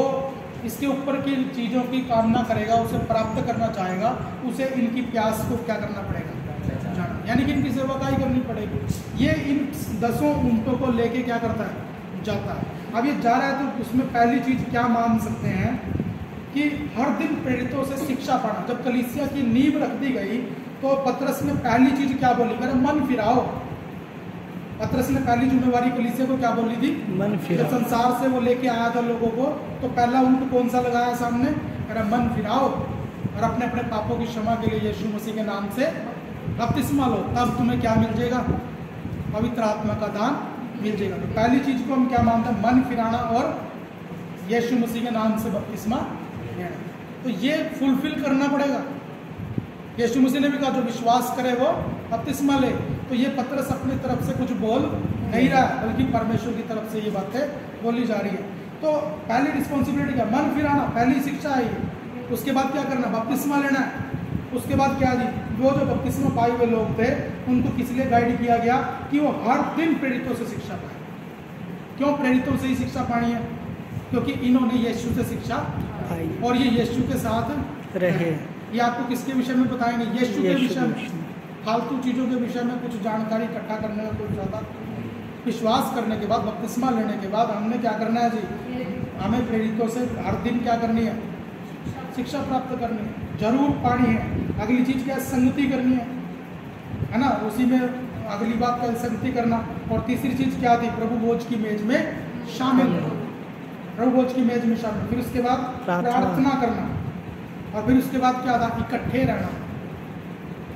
इसके ऊपर की चीज़ों की कामना करेगा, उसे प्राप्त करना चाहेगा, उसे इनकी प्यास को क्या करना पड़ेगा, जाना, यानी कि इनकी सेवकाई करनी पड़ेगी। ये इन 10 ऊँटों को लेके क्या करता है, जाता है। अब ये जा रहा है तो उसमें पहली चीज़ क्या मान सकते हैं कि हर दिन प्रेरितों से शिक्षा पाना। जब कलीसिया की नींव रख दी गई तो पतरस ने पहली चीज़ क्या बोली, मेरा मन फिराओ। पतरस ने पहली जिम्मेवारी कलीसिया को क्या बोली थी, मन फिराओ। जब संसार से वो लेके आया था लोगों को, तो पहला ऊँट कौन सा लगाया सामने, मेरा मन फिराओ और अपने अपने पापों की क्षमा के लिए यीशु मसीह के नाम से बपतिस्मा लो, तब तुम्हें क्या मिल जाएगा, पवित्र आत्मा का दान मिल जाएगा। तो पहली चीज को हम क्या मानते हैं, मन फिराना और यीशु मसीह के नाम से बपतिस्मा लेना। तो ये फुलफिल करना पड़ेगा। यीशु मसीह ने भी कहा जो विश्वास करे वो बपतिस्मा ले। तो ये पतरस अपनी तरफ से कुछ बोल नहीं रहा है, बल्कि परमेश्वर की तरफ से ये बातें बोली जा रही है। तो पहली रिस्पॉन्सिबिलिटी क्या, मन फिराना, पहली शिक्षा है ये। उसके बाद क्या करना, बपतिस्मा लेना है। उसके बाद क्या जी, वो जो बपतिस्मा पाए हुए लोग थे उनको किस लिए गाइड किया गया कि वो हर दिन प्रेरितों से शिक्षा पाए। क्यों प्रेरितों से ही शिक्षा पानी है, क्योंकि इन्होंने यीशु से शिक्षा पाई और ये यीशु के साथ रहे। ये आपको किसके विषय में बताएंगे, यीशु के विषय में। फालतू चीज़ों के विषय में कुछ जानकारी इकट्ठा करने का कोई ज़्यादा। विश्वास करने के बाद, बपतिस्मा लेने के बाद हमने क्या करना है जी, हमें प्रेरितों से हर दिन क्या करनी है, शिक्षा प्राप्त करनी है, जरूर पानी है। अगली चीज़ क्या है, संगति करनी है ना, उसी में अगली बात क्या, संगति करना। और तीसरी चीज़ क्या थी, प्रभु भोज की मेज में शामिल होना, प्रभु भोज की मेज में शामिल। फिर उसके बाद प्रार्थना करना, और फिर उसके बाद क्या था, इकट्ठे रहना।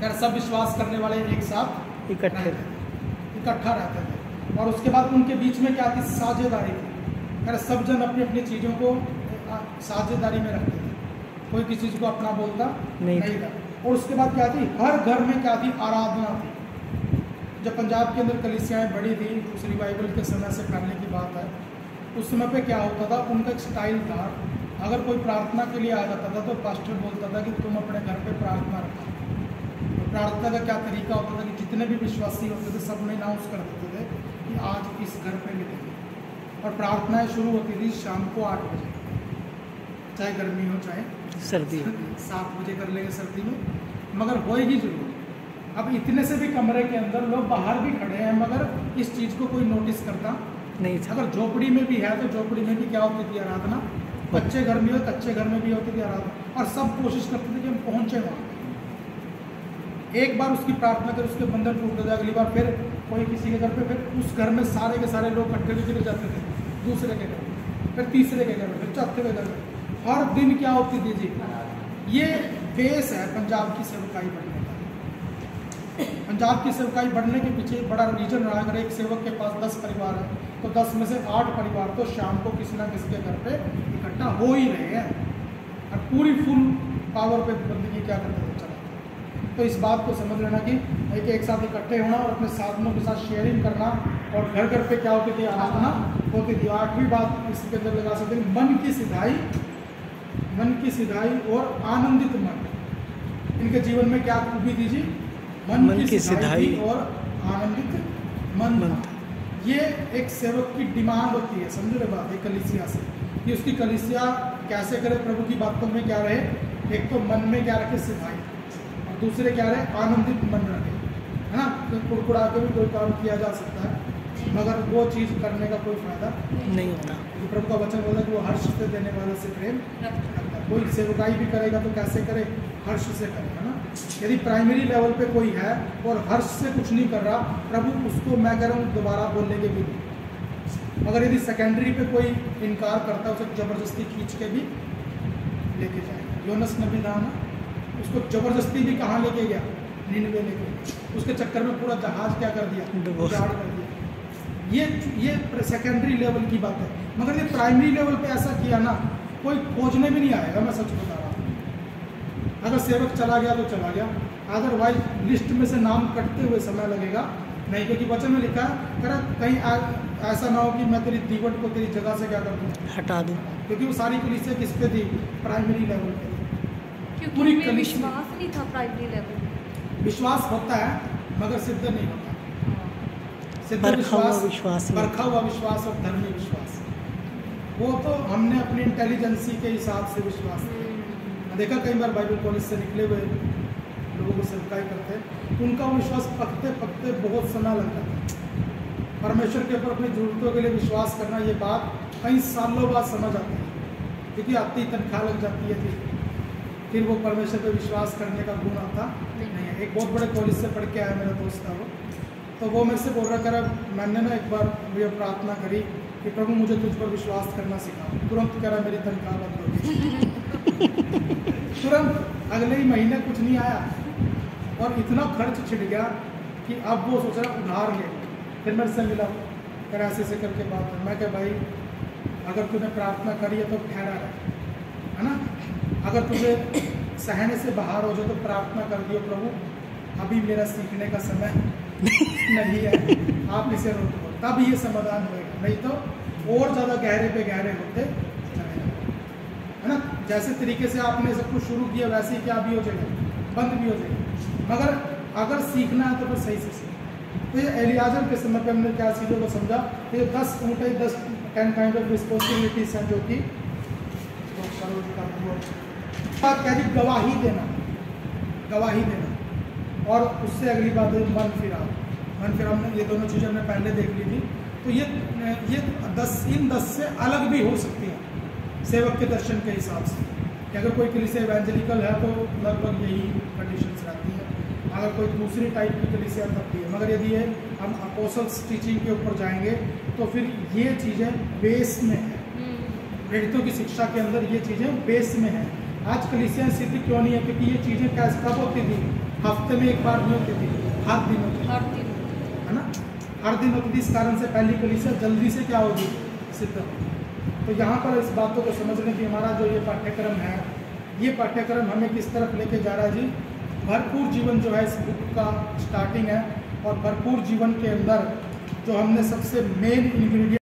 यार सब विश्वास करने वाले एक साथ इकट्ठा रहते थे। और उसके बाद उनके बीच में क्या थी, साझेदारी थी। यार सब जन अपनी अपनी चीज़ों को साझेदारी में रखते थे, कोई किसी चीज़ को अपना बोलता नहीं था। और उसके बाद क्या थी, हर घर में क्या थी, आराधना थी। जब पंजाब के अंदर कलीसियाएँ बड़ी थी, उस रिवाइवल के समय से पहले की बात है, उस समय पे क्या होता था, उनका एक स्टाइल था। अगर कोई प्रार्थना के लिए आ जाता था तो पास्टर बोलता था कि तुम अपने घर पे प्रार्थना रखो। तो प्रार्थना का क्या तरीका होता था कि जितने भी विश्वासी होते थे सब में अनाउंस कर देते थे कि आज इस घर पे मिलेंगे। और प्रार्थनाएं शुरू होती थी शाम को 8 बजे, चाहे गर्मी हो चाहे सर्दी हो, 7 बजे कर लेंगे सर्दी में, मगर होएगी जरूर। अब इतने से भी कमरे के अंदर लोग बाहर भी खड़े हैं, मगर इस चीज़ को कोई नोटिस करता नहीं था। अगर झोपड़ी में भी है तो झोपड़ी में भी क्या होती थी, आराधना। कच्चे घर में हो, कच्चे घर में भी होती थी आराधना। और सब कोशिश करते थे कि हम पहुँचे वहाँ। एक बार उसकी प्रार्थना कर, उसके बंधन टूट जाए, अगली बार फिर कोई किसी के घर पे, फिर उस घर में सारे के सारे लोग इकट्ठे गिर जाते थे, दूसरे के घर में, फिर तीसरे के घर में, फिर चौथे के घर में। हर दिन क्या होती थी जी, ये बेस है पंजाब की सेवकाई बढ़ने का। पंजाब की सेवकाई बढ़ने के पीछे बड़ा रीजन रहा। अगर एक सेवक के पास 10 परिवार है तो 10 में से 8 परिवार तो शाम को किसी ना किसी के घर पे इकट्ठा हो ही रहे हैं, और पूरी फुल पावर पे बंदगी क्या करते थे, चला। तो इस बात को समझ लेना कि एक साथ इकट्ठे होना और अपने साधनों के साथ शेयरिंग करना। और घर घर पे क्या होती थी, आराधना होती थी। 8वीं बात इसके अंदर लगा सकते हैं, मन की सिधाई और आनंदित मन। इनके जीवन में क्या खूबी थी जी, मन की सिधाई और आनंदित मन था। ये एक सेवक की डिमांड होती है, समझ रहे बात, एक कलीसिया से कि उसकी कलीसिया कैसे करे, प्रभु की बातों में क्या रहे। एक तो मन में क्या रखे, सिधाई, और दूसरे क्या रहे, आनंदित मन रखे, है ना। तो कुड़कुड़ा के भी कोई काम किया जा सकता है, मगर वो चीज़ करने का कोई फायदा नहीं होता। प्रभु का वचन बोला कि वो हर्ष से देने वाले से प्रेम रखता है। कोई सेवकाई भी करेगा तो कैसे करे, हर्ष से करेगा ना। यदि प्राइमरी लेवल पे कोई है और हर्ष से कुछ नहीं कर रहा, प्रभु उसको, मैं कह रहा हूँ, दोबारा बोलेंगे भी नहीं। मगर यदि सेकेंडरी पे कोई इनकार करता है, उसे ज़बरदस्ती खींच के भी लेके जाएगा। योनस नबी था ना, उसको ज़बरदस्ती भी कहाँ लेके गया, निनवे लेके गया। उसके चक्कर में पूरा जहाज क्या कर दिया, उजाड़ कर दिया। ये सेकेंडरी लेवल की बात है। मगर ये प्राइमरी लेवल पे ऐसा किया ना, कोई खोजने भी नहीं आएगा, मैं सच बता रहा हूँ। अगर सेवक चला गया तो चला गया, अदरवाइज लिस्ट में से नाम कटते हुए समय लगेगा नहीं, क्योंकि वचन में लिखा है कहीं ऐसा ना हो कि मैं तेरी दीवट को तेरी जगह से क्या कर दूँ, हटा दूँ। क्योंकि वो सारी कलीसिया किस पे थी, प्राइमरी लेवल पे। क्योंकि विश्वास नहीं था प्राइमरी लेवल। विश्वास होता है, मगर सिद्ध नहीं होता। सिद्ध बरखा हुआ विश्वास नहीं। बरखा हुआ विश्वास और धर्मी विश्वास, वो तो हमने अपनी इंटेलिजेंसी के हिसाब से विश्वास किया। देखा कई बार बाइबल कॉलेज से निकले हुए लोगों को सेवकाई करते हैं, तो उनका विश्वास पकते पकते बहुत समय लग जाता है। परमेश्वर के ऊपर अपनी ज़रूरतों के लिए विश्वास करना, ये बात कई सालों बाद समझ आती है, क्योंकि आती तनख्वाह लग जाती है, फिर वो परमेश्वर पे विश्वास करने का गुण आता नहीं है। एक बहुत बड़े कॉलेज से पढ़ के आया मेरा दोस्त था वो, तो वो मेरे से बोल रहा करा, मैंने ना एक बार मुझे प्रार्थना करी कि प्रभु मुझे तुझ पर विश्वास करना सिखा। तुरंत कह रहा मेरी तनख्वाह बंद हो गई। तुरंत अगले ही महीने कुछ नहीं आया और इतना खर्च छिड़ गया कि अब वो सोच रहा उधार ले। फिर मेरे से मिला, फिर ऐसे करके बात है। मैं क्या भाई, अगर तूने प्रार्थना करी है तो ठहरा रहे, है ना। अगर तुझे सहने से बाहर हो जाए तो प्रार्थना कर दियो, प्रभु अभी मेरा सीखने का समय नहीं है, आप इसे रोक दो, तब ये समाधान होएगा, नहीं तो और ज़्यादा गहरे पे गहरे होते चले, है ना। जैसे तरीके से आपने सब कुछ शुरू किया वैसे ही क्या भी हो जाएगा, बंद भी हो जाएगा। मगर अगर सीखना है तो फिर सही से सीखना। तो ये एलियाजर के समय पे हमने क्या चीज़ों को समझा, तो ये 10 ऊँटे 10 काइंड ऑफ रिस्पॉन्सिबिलिटीज हैं जो कि कह दी गवाही देना, गवाही देना, और उससे अगली बात है मन फिराव। मन फिराव में ये दोनों चीज़ें हमने पहले देख ली थी। तो ये इन 10 से अलग भी हो सकती हैं सेवक के दर्शन के हिसाब से, कि अगर कोई कलीसिया इवेंजलिकल है तो लगभग यही कंडीशंस रहती हैं, अगर कोई दूसरी टाइप की कलीसिया तब भी है। मगर यदि ये हम अपोस्टल्स टीचिंग के ऊपर जाएंगे तो फिर ये चीज़ें बेस में है, प्रेरितों की शिक्षा के अंदर ये चीज़ें बेस में हैं। आज कलीसियाँ सिद्ध क्यों नहीं है, क्योंकि ये चीज़ें कैसे कब होती थी, हफ्ते में एक बार नहीं होती थी, हर दिन होती थी, है ना, हर दिन होती थी। इस कारण से पहली कलीसिया जल्दी से क्या होगी, सिद्ध होगी। तो यहाँ पर इस बातों को समझने की हमारा जो ये पाठ्यक्रम है, ये पाठ्यक्रम हमें किस तरफ लेके जा रहा है जी। भरपूर जीवन जो है इस बुक का स्टार्टिंग है, और भरपूर जीवन के अंदर जो हमने सबसे मेन इंग्रेडिएंट